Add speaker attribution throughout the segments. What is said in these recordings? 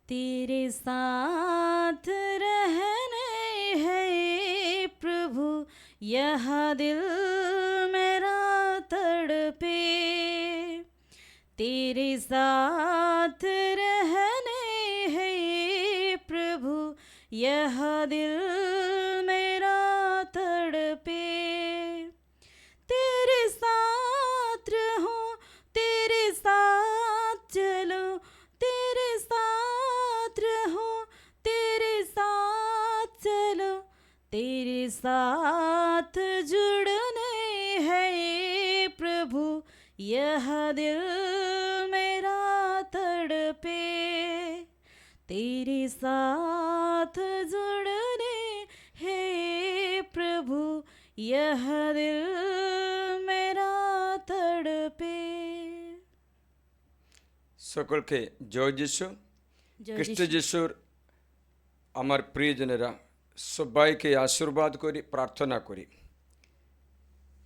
Speaker 1: तेरे साथ रहने है प्रभु, यह दिल मेरा तड़पे। तेरे साथ रहने है प्रभु, यह दिल मेरा तड़पे। तेरे साथ रहूं, तेरे साथ चलो, तेरे साथ रहूं, तेरे साथ चलो, तेरे साथ जुड़ने है प्रभु, यह दिल मेरा तड़पे। तेरे साथ जुड़ने है प्रभु, यह दिल मेरा तड़पे।
Speaker 2: সকলকে জয় যিশু।
Speaker 1: জয়
Speaker 2: খ্রিস্ট
Speaker 1: যিশু।
Speaker 2: যিশুর আমার প্রিয়জনেরা, সবাইকে আশীর্বাদ করি, প্রার্থনা করি।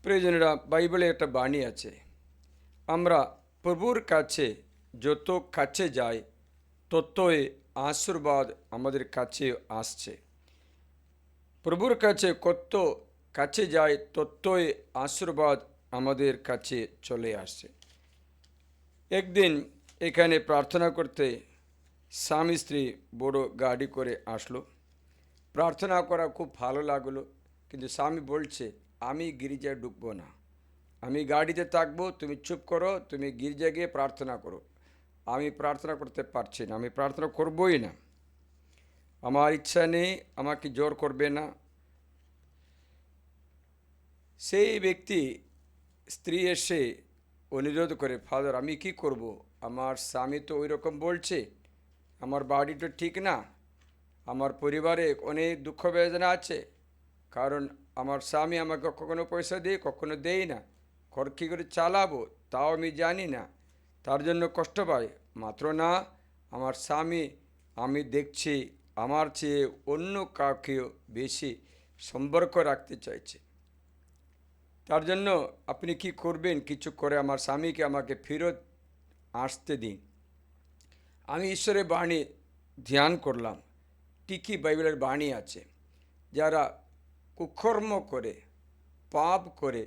Speaker 2: প্রিয়জনেরা, বাইবেলে একটা বাণী আছে, আমরা প্রভুর কাছে যত কাছে যাই ততই আশীর্বাদ আমাদের কাছে আসছে। প্রভুর কাছে কত কাছে যায় ততই আশীর্বাদ আমাদের কাছে চলে আসছে। একদিন এখানে প্রার্থনা করতে স্বামী স্ত্রী বড় গাড়ি করে আসলো। প্রার্থনা করা খুব ভালো লাগলো, কিন্তু স্বামী বলছে আমি গির্জায় ঢুকবো না, আমি গাড়িতে থাকবো, তুমি চুপ করো, তুমি গির্জা গিয়ে প্রার্থনা করো। আমি প্রার্থনা করতে পারছি না, আমি প্রার্থনা করবই না, আমার ইচ্ছা নেই, আমাকে জোর করবে না। সেই ব্যক্তি স্ত্রী এসে অনুরোধ করে, ফাদার আমি কি করব, আমার স্বামী তো ওই রকম বলছে, আমার বাড়িটা ঠিক না, আমার পরিবারে অনেক দুঃখ বেদনা আছে, কারণ আমার স্বামী আমাকে কখনো পয়সা দেয় কখনো দেয় না, ঘর কী করে চালাবো তাও আমি জানি না, তার জন্য কষ্ট পাই। মাত্র না, আমার স্বামী আমি দেখছি আমার চেয়ে অন্য কাউকেও বেশি সম্পর্ক রাখতে চাইছে, তার জন্য আপনি কি করবেন, কিছু করে আমার স্বামীকে আমাকে ফেরত আসতে দিন। আমি ঈশ্বরের বাণী ধ্যান করলাম, ঠিকই বাইবেলের বাণী আছে, যারা কুকর্ম করে পাপ করে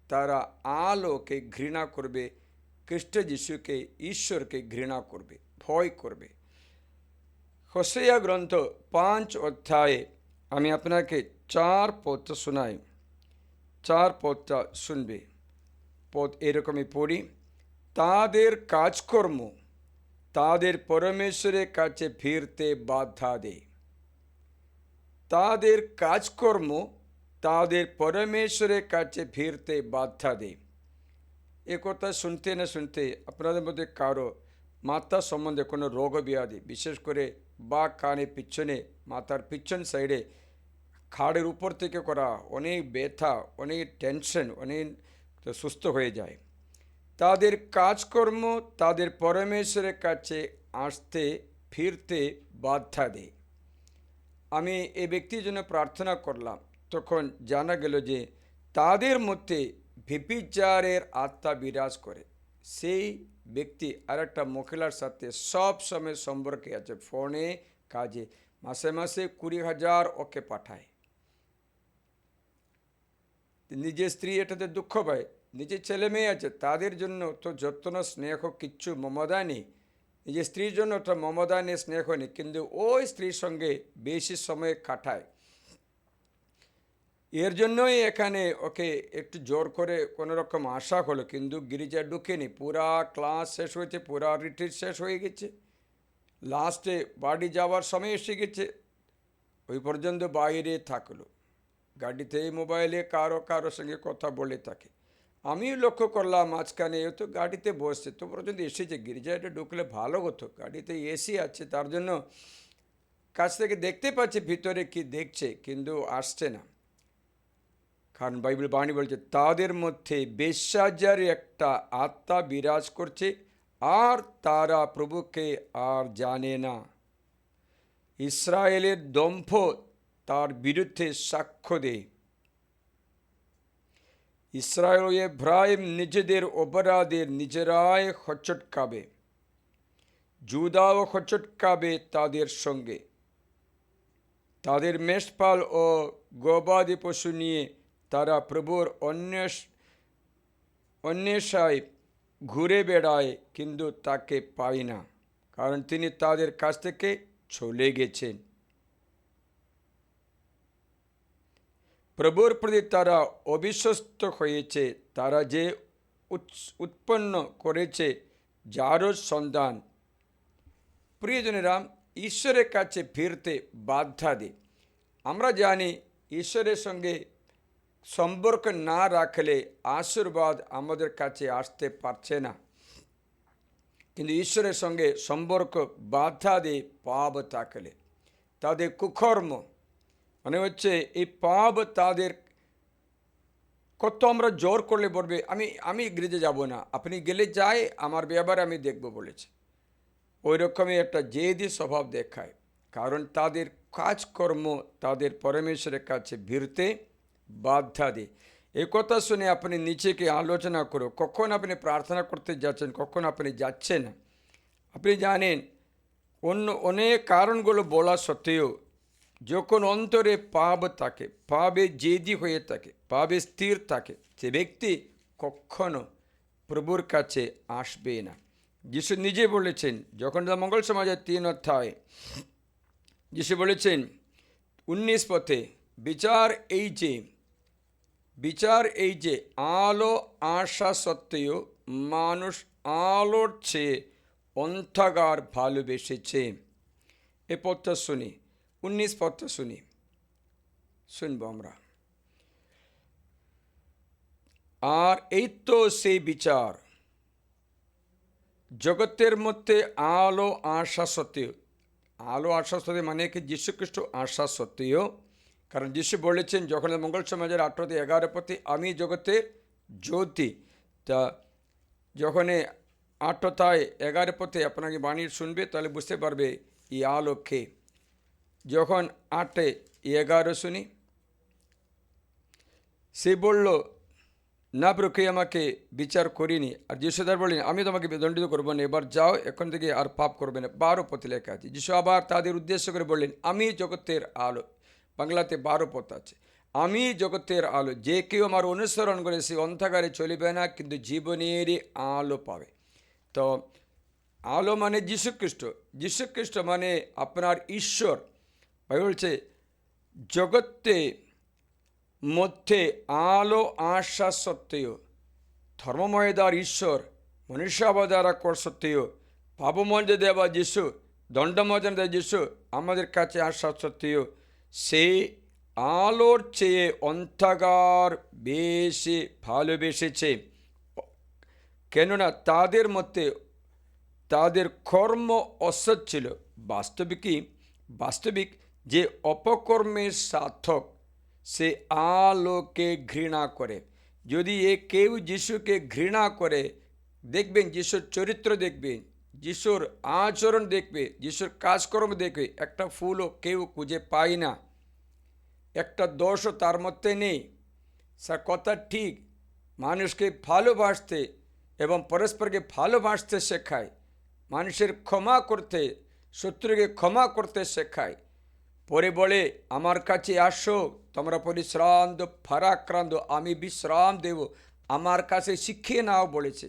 Speaker 2: তারা আলোকে ঘৃণা করবে, খ্রিস্ট যিশুকে ঈশ্বরকে ঘৃণা করবে, ভয় করবে। হোসেয়া গ্রন্থ 5 অধ্যায়ে আমি আপনাকে 4 পদ শোনাই, 4 পদটা শুনবে। পদ এরকমই পড়ি, তাদের কাজকর্ম তাদের পরমেশ্বরের কাছে ফিরতে বাধা দেয়। তাদের কাজকর্ম তাদের পরমেশ্বরের কাছে ফিরতে বাধা দেয়। এ কথা শুনতে না শুনতে আপনাদের মধ্যে কারো মাথা সম্বন্ধে কোনো রোগ ব্যাধি, বিশেষ করে বা কানে পিছনে মাথার পিছন সাইডে খাড়ের উপর থেকে করা অনেক ব্যথা, অনেক টেনশন, অনেক সুস্থ হয়ে যায়। তাদের কাজকর্ম তাদের পরমেশ্বরের কাছে আসতে ফিরতে বাধা দেয়। আমি এই ব্যক্তির জন্য প্রার্থনা করলাম, তখন জানা গেল যে তাদের মধ্যে ব্যভিচারের আত্মা বিরাজ করে। সেই ব্যক্তি আরেকটা মহিলার সাথে সব সময় সম্পর্কে আছে, ফোনে কাজে, মাসে মাসে 20,000 ওকে পাঠায়। নিজের স্ত্রী এটাতে দুঃখ পায়, নিজের ছেলে মেয়ে আছে তাদের জন্য তো যত্ন স্নেহ কিচ্ছু মমতা নেই, নিজের স্ত্রীর জন্য তো মমতা নেই, স্নেহ নেই, কিন্তু ওই স্ত্রীর সঙ্গে বেশি সময় কাটায়। এর জন্যই এখানে ওকে একটু জোর করে কোনো রকম আশা হলো, কিন্তু গির্জা ঢুকেনি। পুরা ক্লাস শেষ হয়েছে, পুরা রিট্রিট শেষ হয়ে গেছে, লাস্টে বাড়ি যাওয়ার সময় এসে গেছে, ওই পর্যন্ত বাইরে থাকলো, গাড়িতে মোবাইলে কারো কারো সঙ্গে কথা বলে থাকে। আমিও লক্ষ্য করলাম মাঝখানে ও তো গাড়িতে বসছে, তো পর্যন্ত এসেছে, গির্জাটা ঢুকলে ভালো হতো, গাড়িতে এসি আছে, তার জন্য কাছ থেকে দেখতে পাচ্ছে ভিতরে কি দেখছে, কিন্তু আসছে না। কারণ বাইবেল বাণী বলছে তাদের মধ্যে বেশ্যাচার একটা আত্মা বিরাজ করছে, আর তারা প্রভুকে আর জানে না। ইসরায়েলের দম্ভ তার বিরুদ্ধে সাক্ষ্য দেয়। ইসরায়েল ও এফ্রাইম নিজেদের অপরাধের নিজেরাই হচটকাবে। জুদাও হচটকাবে তাদের সঙ্গে। তাদের মেষপাল ও গবাদি পশু নিয়ে তারা প্রভুর অন্বেষায় ঘুরে বেড়ায়, কিন্তু তাকে পায় না, কারণ তিনি তাদের কাছ থেকে চলে গেছেন। প্রভুর প্রতি তারা অবিশ্বস্ত হয়েছে। তারা যে উৎপন্ন করেছে যারও সন্ধান। প্রিয়জনেরা, ঈশ্বরের কাছে ফিরতে বাধা দেয়। আমরা জানি ঈশ্বরের সঙ্গে সম্পর্ক না রাখলে আশীর্বাদ আমাদের কাছে আসতে পারছে না। কিন্তু ঈশ্বরের সঙ্গে সম্পর্ক বাধা দেয় পাপ থাকলে। তাদের কুকর্ম মানে হচ্ছে এই পাপ তাদের কত আমরা জোর করলে বলবে আমি গির্জে যাব না, আপনি গেলে যাই, আমার ব্যাপারে আমি দেখব বলেছে। ওই রকমই একটা জেদি স্বভাব দেখায়, কারণ তাদের কাজকর্ম তাদের পরমেশ্বরের কাছে ভিড়তে বাধা দেয়। এই কথা শুনে আপনি নিজেকে আলোচনা করো, কখন আপনি প্রার্থনা করতে যাচ্ছেন, কখন আপনি যাচ্ছেন না। আপনি জানেন অনেক কারণগুলো বলা সত্ত্বেও যখন অন্তরে পাপ থাকে, পাপে জেদি হয়ে থাকে, পাপে স্থির থাকে, সে ব্যক্তি কখনো প্রভুর কাছে আসবে না। যিশু নিজে বলেছেন, যখন মঙ্গল সমাজের 3 অধ্যায় যিশু বলেছেন 19 পথে, বিচার এই যে আলো আসা সত্ত্বেও মানুষ আলোর চেয়ে অন্ধকার ভালোবেসেছে। এ পথটা শুনি, 19 পথটা শুনবো আমরা। আর এই তো সেই বিচার, জগতের মধ্যে আলো আসা সত্ত্বেও মানে কি যীশুখ্রিস্ট আসা সত্ত্বেও, কারণ যিশু বলেছেন যখন মঙ্গল সমাজের 8:11 পথে, আমি জগতের জ্যোতি। তা যখন 8:11 পথে আপনাকে বাণী শুনবে তাহলে বুঝতে পারবে এই আলো কে। যখন 8:11 শুনি, সে বলল, না প্রভু, আমাকে বিচার করিনি। আর যিশুদার বললেন, আমি তোমাকে দণ্ডিত করবো না, এবার যাও, এখন থেকে আর পাপ করবে না। 12 পথে লেখা আছে। যিশু আবার তাদের উদ্দেশ্য করে বললেন, আমি জগতের আলো। বাংলাতে 12 পথ আছে। আমি জগতের আলো, যে কেউ আমার অনুসরণ করে সে অন্ধকারে চলিবে না, কিন্তু জীবনেরই আলো পাবে। তো আলো মানে যীশুখ্রিস্ট মানে আপনার ঈশ্বর। বলছে জগতে মধ্যে আলো আসা সত্ত্বেও, ধর্মময়দার ঈশ্বর মনুষ্যাবতার কর সত্ত্বেও, পাপমঞ্জে দেওয়া যিশু, দণ্ডমোচন দেওয়া যিশু আমাদের কাছে আসা সত্ত্বেও সে আলোর চেয়ে অন্ধকার বেশি ভালোবেসেছে। কেননা তাদের মধ্যে তাদের কর্ম অসৎ ছিল। বাস্তবিক যে অপকর্মের সার্থক, সে আলোকে ঘৃণা করে। যদি কেউ যিশুকে ঘৃণা করে, দেখবেন যিশুর চরিত্র দেখবেন, যিশুর আচরণ দেখবে, যিশুর কাজকর্ম দেখবে, একটা ফুলও কেউ খুঁজে পায় না, একটা দোষও তার মধ্যে নেই। সে কথা ঠিক, মানুষকে ভালোবাসতে এবং পরস্পরকে ভালোবাসতে শেখায়, মানুষের ক্ষমা করতে, শত্রুকে ক্ষমা করতে শেখায়। পরে বলে, আমার কাছে আসো তোমরা পরিশ্রান্ত ভারাক্রান্ত, আমি বিশ্রাম দেব, আমার কাছে শিখিয়ে নাও বলেছে।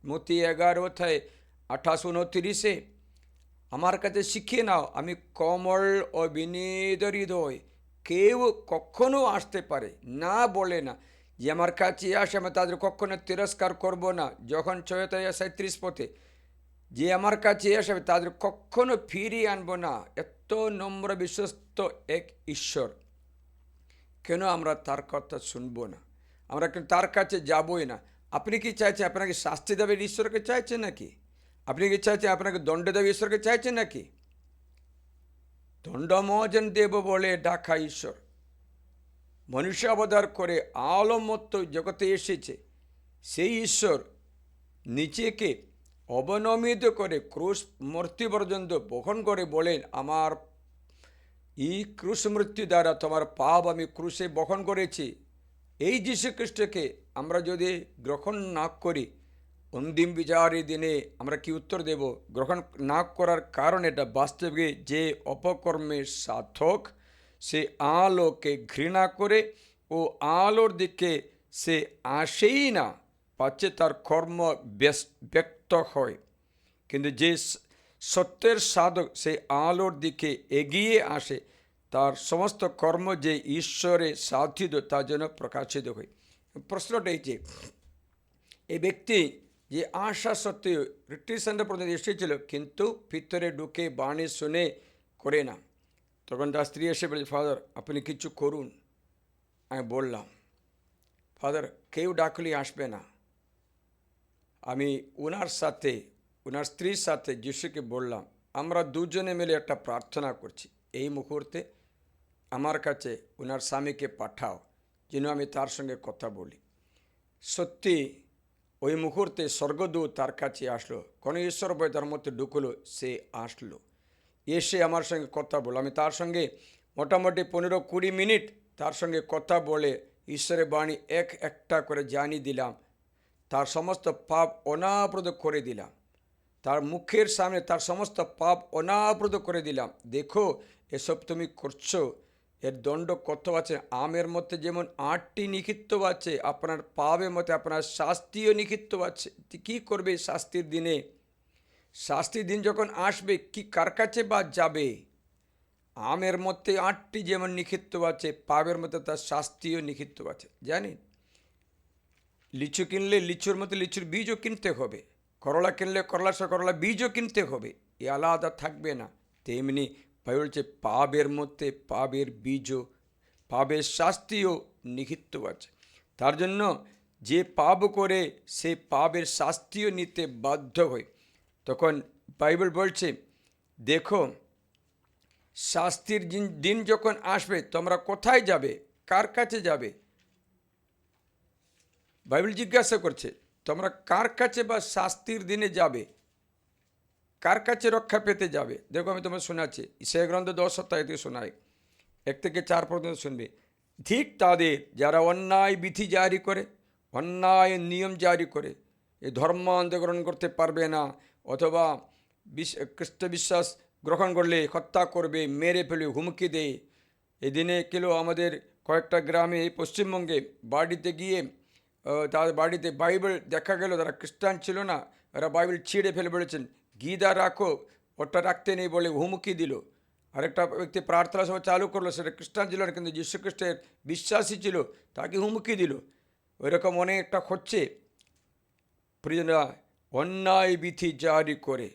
Speaker 2: মতি 11:28-29, আমার কাছে শিখিয়ে নাও, আমি কোমল ও বিনীত হৃদয়। কেউ কখনো আসতে পারে না, বলে না যে আমার কাছে আসে, আমি তাদের কখনো তিরস্কার করব না। যখন 37 পথে, যে আমার কাছে আসবে তাদের কখনো ফিরিয়ে আনবো না। এত নম্র বিশ্বস্ত এক ঈশ্বর, কেন আমরা তার কথা শুনবো না? আমরা কেন তার কাছে যাবই না? আপনি কি চাইছেন আপনাকে শাস্তি দেবে ঈশ্বরকে চাইছেন নাকি? আপনি কি চাইছেন আপনাকে দণ্ড দেবে ঈশ্বরকে চাইছেন নাকি? দণ্ডমোচন দেব বলে ডাকা ঈশ্বর মনুষ্য অবতার করে আলোমত্ত জগতে এসেছে। সেই ঈশ্বর নিজেকে অবনমিত করে ক্রুশ মৃত্যু পর্যন্ত বহন করে বলেন, আমার এই ক্রুশ মৃত্যু দ্বারা তোমার পাপ আমি ক্রুশে বহন করেছি। এই যীশুখ্রিস্টকে আমরা যদি গ্রহণ না করি, অন্তিম বিচারের দিনে আমরা কি উত্তর দেব? গ্রহণ না করার কারণ এটা বাস্তবে যে অপকর্মের সাধক সে আলোকে ঘৃণা করে ও আলোর দিকে সে আসেই না, পাচ্ছে তার কর্ম ব্যক্ত হয়। কিন্তু যে সত্যের সাধক সে আলোর দিকে এগিয়ে আসে, তার সমস্ত কর্ম যে ঈশ্বরে সাধিত তার জন্য প্রকাশিত হয়। প্রশ্নটা এই যে এই ব্যক্তি যে আশা সত্ত্বেও রিট্রিট সেন্টার পর্যন্ত এসেছিল, কিন্তু ভিতরে ঢুকে বাণী শুনে করে না। তখন তার স্ত্রী এসে বলেছে, ফাদার আপনি কিছু করুন। আমি বললাম, ফাদার কেউ ডাকলে আসবে না। আমি ওনার সাথে, ওনার স্ত্রীর সাথে যিশুকে বললাম, আমরা দুজনে মিলে একটা প্রার্থনা করছি, এই মুহূর্তে আমার কাছে ওনার স্বামীকে পাঠাও যেন আমি তার সঙ্গে কথা বলি। সত্যি ওই মুহূর্তে স্বর্গদূত তার কাছে আসলো, কোনো ঈশ্বর ভয় তার মধ্যে ঢুকলো, সে আসলো, এসে আমার সঙ্গে কথা বলল। আমি তার সঙ্গে মোটামুটি 15-20 মিনিট তার সঙ্গে কথা বলে ঈশ্বরের বাণী একটা করে জানিয়ে দিলাম, তার সমস্ত পাপ অনাবৃত করে দিলাম, তার মুখের সামনে তার সমস্ত পাপ অনাবৃত করে দিলাম। দেখো এসব তুমি করছো, এর দণ্ড কত আছে। আমের মধ্যে যেমন 8টি নিখিত্ত আছে, আপনার পাপের মধ্যে আপনার শাস্তিও নিখিত্ত আছে। কী করবে শাস্তির দিনে? শাস্তির দিন যখন আসবে, কি কার কাছে বা যাবে? আমের মধ্যে 8টি যেমন নিখিত্ত আছে, পাপের মধ্যে তার শাস্তিও নিখিত্ত আছে। জানেন, লিচু কিনলে লিচুর মধ্যে লিচুর বীজও কিনতে হবে, করলা কিনলে করলার সঙ্গে করলা বীজও কিনতে হবে, এ আলাদা থাকবে না। তেমনি ভাই বলছে পাপের মধ্যে পাপের বীজও, পাপের শাস্তিও নিহিত আছে। তার জন্য যে পাপ করে সে পাপের শাস্তিও নিতে বাধ্য হয়। তখন বাইবেল বলছে, দেখো শাস্তির দিন যখন আসবে তোমরা কোথায় যাবে, কার কাছে যাবে? বাইবেল জিজ্ঞাসা করছে, তোমরা কার কাছে বা শাস্তির দিনে যাবে, কার কাছে রক্ষা পেতে যাবে? দেখো আমি তোমার শোনাচ্ছি, ইসাইয়া গ্রন্থ 10 অধ্যায় থেকে শোনাই, 1-4 পর্যন্ত শুনবে। ঠিক তাদের যারা অন্যায় বিধি জারি করে, অন্যায় নিয়ম জারি করে, এই ধর্ম আন্দোলন করতে পারবে না, অথবা খ্রিস্ট বিশ্বাস গ্রহণ করলে হত্যা করবে, মেরে ফেলে, হুমকি দেয়। এদিনে কেলো আমাদের কয়েকটা গ্রামে এই পশ্চিমবঙ্গে বাড়িতে গিয়ে তাদের বাড়িতে বাইবেল দেখা গেল, তারা খ্রিস্টান ছিল না, এরা বাইবেল ছিঁড়ে ফেলে বলেছেন গীতা রাখো, ওটা রাখতে নেই বলে হুমকি দিল। আরেকটা ব্যক্তি প্রার্থনা সভা চালু করলো, সেটা খ্রিস্টান ছিল না কিন্তু যীশু খ্রিস্টের বিশ্বাসী ছিল, তাকে হুমকি দিল। ওইরকম অনেকটা হচ্ছে। প্রিয়রা, অন্যায় বিধি জারি করে,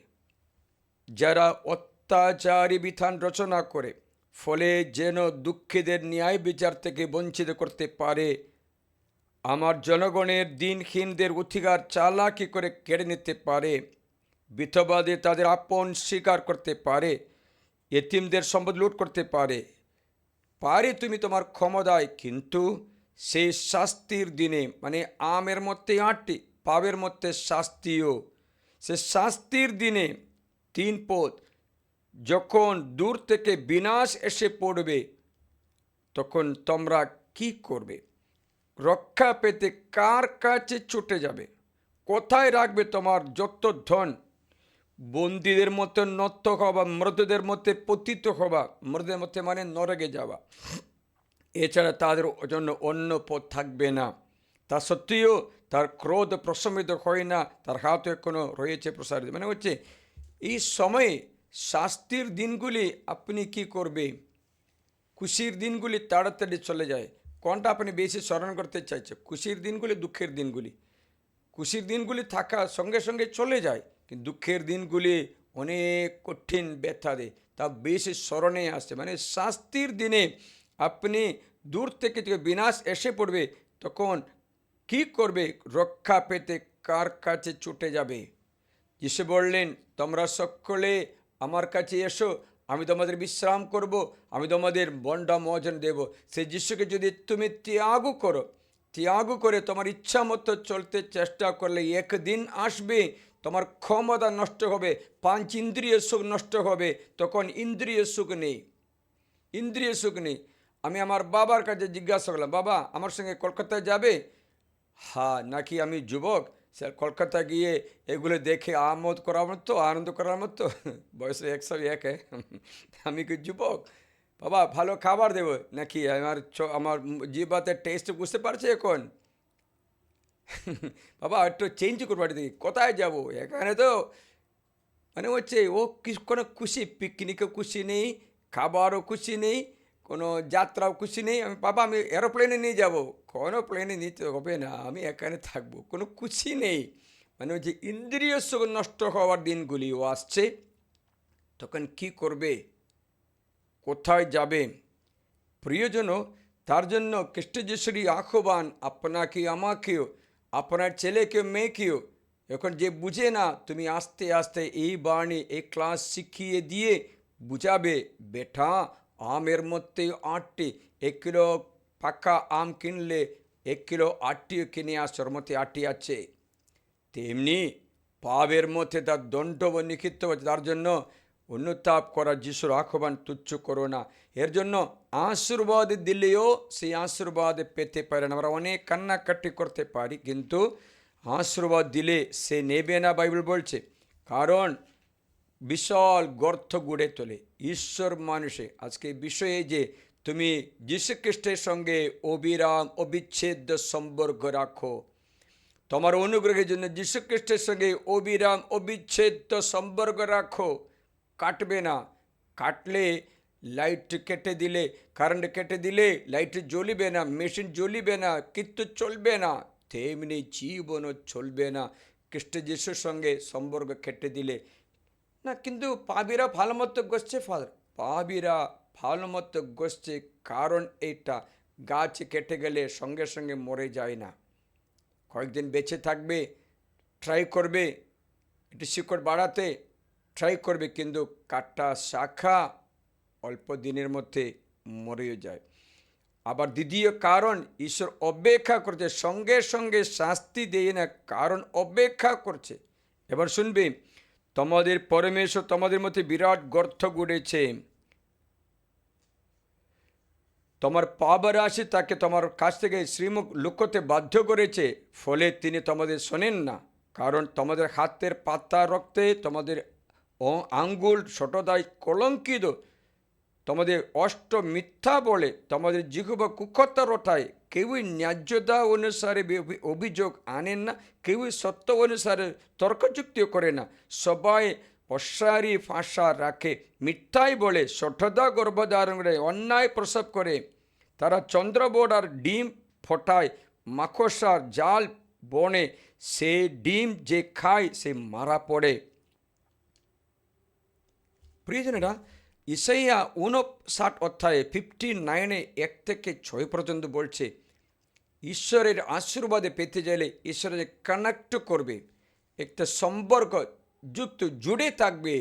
Speaker 2: যারা অত্যাচারী বিধান রচনা করে, ফলে যেন দুঃখীদের ন্যায় বিচার থেকে বঞ্চিত করতে পারে, আমার জনগণের দিনহীনদের অধিকার চালাকি করে কেড়ে নিতে পারে, বিধবাদের তাদের আপন স্বীকার করতে পারে, এতিমদের সম্পদ লুট করতে পারে তুমি তোমার ক্ষমতায়। কিন্তু সেই শাস্তির দিনে, মানে আমের মধ্যে 8টি, পাপের মধ্যে শাস্তিও, সে শাস্তির দিনে 3 পদ, যখন দূর থেকে বিনাশ এসে পড়বে, তখন তোমরা কি করবে? রক্ষা পেতে কার কাছে ছুটে যাবে? কোথায় রাখবে তোমার যত ধন? বন্দীদের মধ্যে নত্য হবা, মৃতদের মধ্যে পতিত হবা। মৃতদের মধ্যে মানে নরকে যাওয়া, এছাড়া তাদের জন্য অন্য পথ থাকবে না। তা সত্ত্বেও তার ক্রোধ প্রশমিত হয় না, তার হাত এখনো রয়েছে প্রসারিত। মানে হচ্ছে এই সময়ে শাস্তির দিনগুলি আপনি কি করবে? খুশির দিনগুলি তাড়াতাড়ি চলে যায়। কোনটা আপনি বেশি স্মরণ করতে চাইছে? খুশির দিনগুলি, দুঃখের দিনগুলি? খুশির দিনগুলি থাকা সঙ্গে সঙ্গে চলে যায়, কিন্তু দুঃখের দিনগুলি অনেক কঠিন ব্যথা দেয়, তা বেশি স্মরণে আসছে। মানে শাস্তির দিনে আপনি দূর থেকে বিনাশ এসে পড়বে, তখন কি করবে? রক্ষা পেতে কার কাছে ছুটে যাবে? যিশু বললেন, তোমরা সকলে আমার কাছে এসো, আমি তোমাদের বিশ্রাম করব, আমি তোমাদের বন্ডা মোচন দেব। সেই যিশুকে যদি তুমি ত্যাগ করো, ত্যাগ করে তোমার ইচ্ছা মতো চলতে চেষ্টা করলে, একদিন আসবে তোমার ক্ষমতা নষ্ট হবে, 5 ইন্দ্রিয় সুখ নষ্ট হবে, তখন ইন্দ্রিয় সুখ নেই, ইন্দ্রিয় সুখ নেই। আমি আমার বাবার কাছে জিজ্ঞাসা করলাম, বাবা আমার সঙ্গে কলকাতায় যাবে? হ্যাঁ। নাকি আমি যুবক? কলকাতা গিয়ে এগুলো দেখে আনন্দ করার মতো বয়স 101 আমি কি যুবক? বাবা ভালো খাবার দেবো নাকি? আমার জিহ্বাতে টেস্ট বুঝতে পারছে এখন? বাবা একটু চেঞ্জ করবো বাড়ি থেকে, কোথায় যাবো? এখানে তো মানে হচ্ছে কোনো খুশি, পিকনিকও খুশি নেই, খাবারও খুশি নেই, কোনো যাত্রাও খুশি নেই। আমি এরোপ্লেনে নিয়ে যাব, কোনো প্লেনে নিতে হবে না, আমি এখানে থাকবো, কোনো খুশি নেই। মানে হচ্ছে ইন্দ্রিয় সুখ নষ্ট হওয়ার দিনগুলিও আসছে। তখন কি করবে, কোথায় যাবে? প্রিয়জন, তার জন্য খ্রিস্ট যিশুরই আহ্বান আপনাকে আমাকেও, আপনার ছেলেকেও মেয়েকেও। এখন যে বুঝে না, তুমি আস্তে আস্তে এই বাণী, এই ক্লাস শিখিয়ে দিয়ে বুঝাবে, বেটা আমের মধ্যে 8টি, 1 কিলো পাকা আম কিনলে 1 কিলো 8টিও কিনে আসার মধ্যে 8টি আছে। তেমনি পাপের মধ্যে তার দণ্ড নিক্ষিপ্ত হচ্ছে। তার জন্য অনুতাপ করা যিশুর আহ্বান তুচ্ছ করো না। এর জন্য আশীর্বাদ দিলেও সেই আশীর্বাদ পেতে পারে না। আমরা অনেক কান্নাকাটি করতে পারি, কিন্তু আশীর্বাদ দিলে সে নেবে না, বাইবেল বলছে। কারণ বিশাল গর্ত গুড়ে তোলে ঈশ্বর মানুষে। আজকে বিষয়ে যে তুমি যীশুখ্রিস্টের সঙ্গে অবিরাম অবিচ্ছেদ্য সম্পর্ক রাখো, তোমার অনুগ্রহের জন্য যীশুখ্রিস্টের সঙ্গে অবিরাম অবিচ্ছেদ্য সম্পর্ক রাখো, কাটবে না। কাটলে লাইট কেটে দিলে, কারেন্ট কেটে দিলে লাইট জ্বলিবে না, মেশিন জ্বলিবে না, কিন্তু চলবে না। তেমনি জীবনও চলবে না খ্রিস্ট যিশুর সঙ্গে সম্পর্ক কেটে দিলে না। কিন্তু পাপীরা ভালো মতো গসছে ফাদার, পাপীরা ভালো মতো গসছে। কারণ এইটা, গাছ কেটে গেলে সঙ্গে সঙ্গে মরে যায় না, কয়েকদিন বেঁচে থাকবে, ট্রাই করবে একটু শিকড় বাড়াতে, ট্রাই করবে, কিন্তু কাটা শাখা অল্প দিনের মধ্যে মরেও যায়। আবার দ্বিতীয় কারণ, ঈশ্বর অপেক্ষা করছে, সঙ্গে সঙ্গে শাস্তি দেয় না, কারণ অপেক্ষা করছে। এবার শুনবে, তোমাদের পরমেশ্বর তোমাদের মধ্যে বিরাট গর্ত গুড়েছে, তোমার পাপ রাশি তাকে তোমার কাছ থেকে শ্রীমুখ লুকোতে বাধ্য করেছে, ফলে তিনি তোমাদের শোনেন না। কারণ তোমাদের হাতের পাতা রক্তে তোমাদের আঙ্গুল ছোটদায় কলঙ্কিত, তোমাদের অষ্ট মিথ্যা বলে, তোমাদের জিহ্বা কুক্ষতা রটায়। কেউই ন্যায্যতা অনুসারে অভিযোগ আনেন না, কেউই সত্য অনুসারে তর্কযুক্তিও করে না। সবাই অসারি ভাষা রাখে, মিথ্যাই বলে, সঠতা গর্ভধারণ করে, অন্যায় প্রসব করে। তারা চন্দ্রবোড় আর ডিম ফোটায়, মাকড়সার জাল বনে, সে ডিম যে খায় সে মারা পড়ে। প্রিয়জনেরা, ইসাইয়া 59 অধ্যায়ে 59 1 থেকে 6 পর্যন্ত বলছে, ঈশ্বরের আশীর্বাদে পেতে চাইলে ঈশ্বরের কানেক্ট করবে, একটা সম্পর্ক যুক্ত, জুড়ে থাকবে।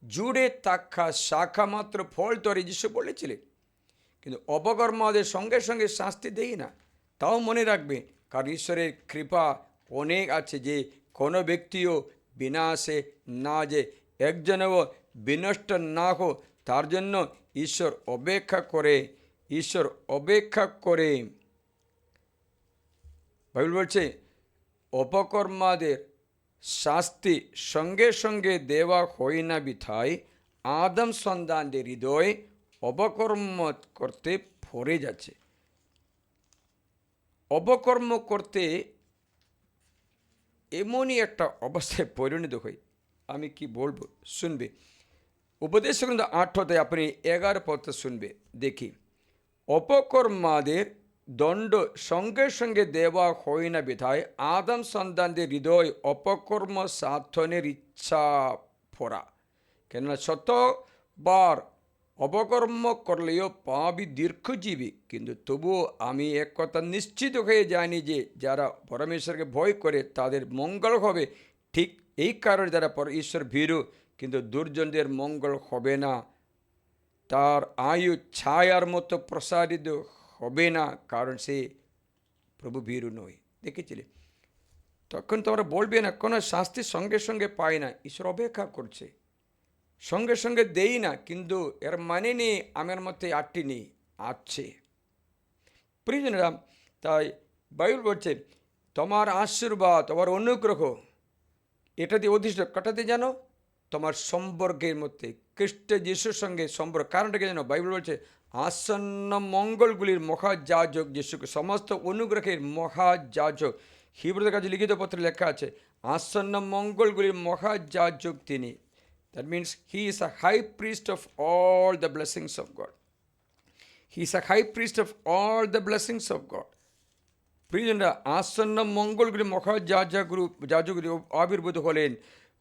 Speaker 2: জুড়ে থাকা শাখা মাত্র ফল তরে যিশু বলেছিলেন। কিন্তু অপকর্মদের সঙ্গে সঙ্গে শাস্তি দেই না, তাও মনে রাখবে। কারণ ঈশ্বরের কৃপা অনেক আছে, যে কোনো ব্যক্তিও বিনাশে না, যে একজনও বিনষ্ট না হো, তার জন্য ঈশ্বর অপেক্ষা করে। ঈশ্বর অপেক্ষা করে। বাইবেল বলছে, অপকর্মাদের শাস্তি সঙ্গে সঙ্গে দেওয়া হয় না বিধায় আদম সন্তানদের হৃদয় অপকর্ম করতে ভরে যাচ্ছে। অপকর্ম করতে এমনই একটা অবস্থায় পরিণত হয়, আমি কি বলবো, শুনবে। উপদেশগ্রন্থ 8 অধ্যায়ে আপনি 11 পদ শুনবে, দেখি। অপকর্মাদের দণ্ড সঙ্গে সঙ্গে দেওয়া হয় না বিধায় আদম সন্তানদের হৃদয় অপকর্ম সাধনের ইচ্ছা ভরা। কেননা শতবার অপকর্ম করলেও পাপী দীর্ঘজীবী, কিন্তু তবুও আমি এক কথা নিশ্চিত হয়ে যাইনি যে যারা পরমেশ্বরকে ভয় করে তাদের মঙ্গল হবে। ঠিক এই কারণে যারা ঈশ্বর ভীরু, কিন্তু দুর্জনদের মঙ্গল হবে না, তার আয়ু ছায়ার মতো প্রসারিত হবে না, কারণ সে প্রভু ভীরু নয়। দেখেছিলে? তখন তোমরা বলবে না কোনো শাস্তি সঙ্গে সঙ্গে পায় না, ঈশ্বর অপেক্ষা করছে, সঙ্গে সঙ্গে দেই না, কিন্তু এর মানে নেই আমার মধ্যে 8টি নেই, আছে। প্রিয়জনেরা, তাই বাইবেল বলছে তোমার আশীর্বাদ, তোমার অনুগ্রহ এটা দিয়ে অধিষ্ঠ কাটাতে জানো তোমার সম্পর্কের মধ্যে খ্রিস্ট যিশুর সঙ্গে সম্পর্ক। কারণটাকে জানো, বাইবেল বলছে আসন্ন মঙ্গলগুলির মহাযাজক যিশুকে, সমস্ত অনুগ্রহের মহাযাজক। হিব্রুদের কাছে লিখিত পত্রে লেখা আছে আসন্ন মঙ্গলগুলির মহাযাজক তিনি। That means he is a high priest of all the blessings of God. He is a high priest of all the blessings of God. প্রিয়জনরা, আসন্ন মঙ্গলগুলি যাজকগুলি আবির্ভূত হলেন।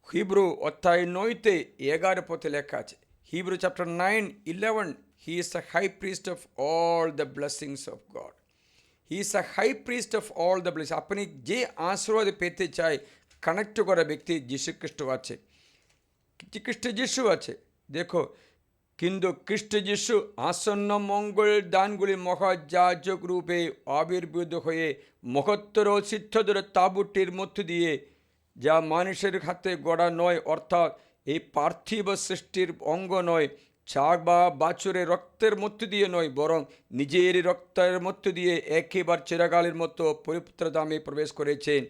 Speaker 2: হিব্রু অধ্যায় 9 11 পথে লেখা আছে, Hebrew chapter 9:11, he is a high priest of all the blessings of God. He is a high priest of all the blessing. আপনি যে আশীর্বাদ পেতে চাই, কানেক্ট করা ব্যক্তি যীশুখ্রিস্ট আছে, খ্রিস্ট যিশু আছে। দেখো, কিন্তু খ্রিস্ট যিশু আসন্ন মঙ্গল দানগুলি মহাযাজক রূপে আবির্ভূত হয়ে মহত্তর ও সিদ্ধদের তাঁবুটির মধ্য দিয়ে, যা মানুষের হাতে গড়া নয়, অর্থাৎ এই পার্থিব সৃষ্টির অঙ্গ নয়, ছাগ বা বাছুরের রক্তের মধ্য দিয়ে নয়, বরং নিজের রক্তের মধ্য দিয়ে একেবারে চিরকালের মতো পবিত্র ধামে প্রবেশ করেছেন।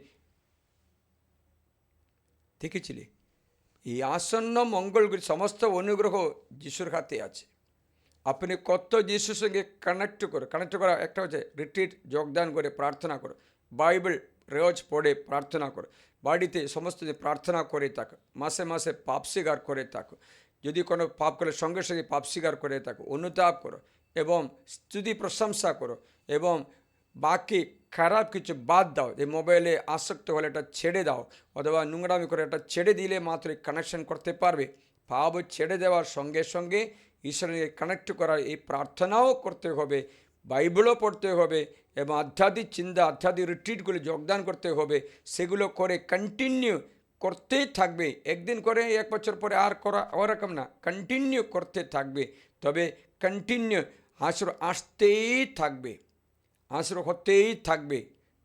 Speaker 2: দেখেছিলে, এই আসন্ন মঙ্গলগুলি সমস্ত অনুগ্রহ যিশুর হাতে আছে। আপনি কত যিশুর সঙ্গে কানেক্ট করা একটা হচ্ছে রিট্রিট যোগদান করে প্রার্থনা করো, বাইবেল রোজ পড়ে প্রার্থনা করো, বাড়িতে সমস্ত প্রার্থনা করে থাকো, মাসে মাসে পাপ স্বীকার করে থাকো, যদি কোনো পাপ করে সঙ্গে সঙ্গে পাপ স্বীকার করে থাকো, অনুতাপ করো এবং স্তুতি প্রশংসা করো, এবং বাকি খারাপ কিছু বাদ দাও। যে মোবাইলে আসক্ত হলে এটা ছেড়ে দাও, অথবা নোংরামি করে এটা ছেড়ে দিলে মাত্র কানেকশন করতে পারবে। পাপ ছেড়ে দেওয়ার সঙ্গে সঙ্গে ঈশ্বরের কানেক্ট করার এই প্রার্থনাও করতে হবে, বাইবেলও পড়তে হবে, এবং আধ্যাত্মিক চিন্তা, আধ্যাত্মিক রিট্রিটগুলি যোগদান করতে হবে। সেগুলো করে কন্টিনিউ করতেই থাকবে। একদিন করে 1 বছর পরে আর করা ওরকম না, কন্টিনিউ করতে থাকবে। তবে কন্টিনিউ আসতেই থাকবে, হতেই থাকবে,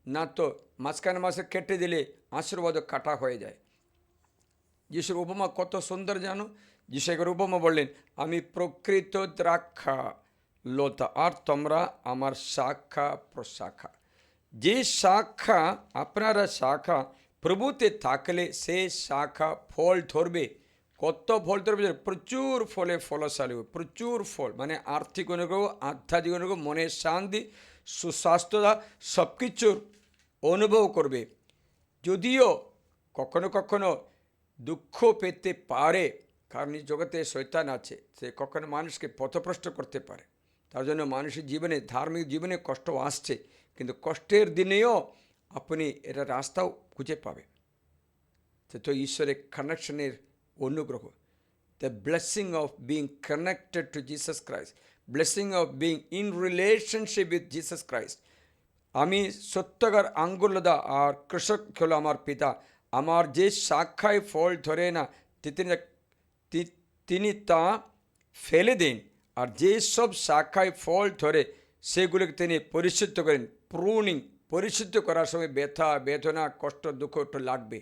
Speaker 2: না তো মাঝখানে মাসে কেটে দিলে আশীর্বাদও কাটা হয়ে যায়। যিশুর উপমা কত সুন্দর জানো। যিশু একবার উপমা বললেন, আমি প্রকৃত দ্রাক্ষা লতা, আর তোমরা আমার শাখা প্রশাখা। যে শাখা, আপনারা শাখা প্রভুতে থাকলে সে শাখা ফল ধরবে। কত ফল ধরবে? প্রচুর ফলে ফলশালী হবে, প্রচুর ফল, মানে আর্থিক অনুগ্রহ, আধ্যাত্মিক অনুগ্রহ, মনের শান্তি, সুস্বাস্থ্যতা সব কিছুর অনুভব করবে। যদিও কখনো কখনো দুঃখ পেতে পারে, কারণ এই জগতে শয়তান আছে, সে কখনো মানুষকে পথভ্রষ্ট করতে পারে। তার জন্য মানুষের জীবনে, ধার্মিক জীবনে কষ্ট আসছে, কিন্তু কষ্টের দিনেও আপনি এটা রাস্তাও খুঁজে পাবে। তো ঈশ্বরের কানেকশনের অনুগ্রহ, the blessing of being connected to Jesus Christ, blessing of being in relationship with Jesus Christ. আমি সত্যকার আঙ্গুলদা, আর কৃষক হলো আমার পিতা। আমার যে শাখায় ফল ধরে না, তিনি তা ফেলে দেন, আর যে সব শাখায় ফল ধরে সেগুলোকে তিনি পরিশুদ্ধ করেন। প্রুনিং, পরিশুদ্ধ করার সময় ব্যথা, বেদনা, কষ্ট, দুঃখ একটু লাগবে,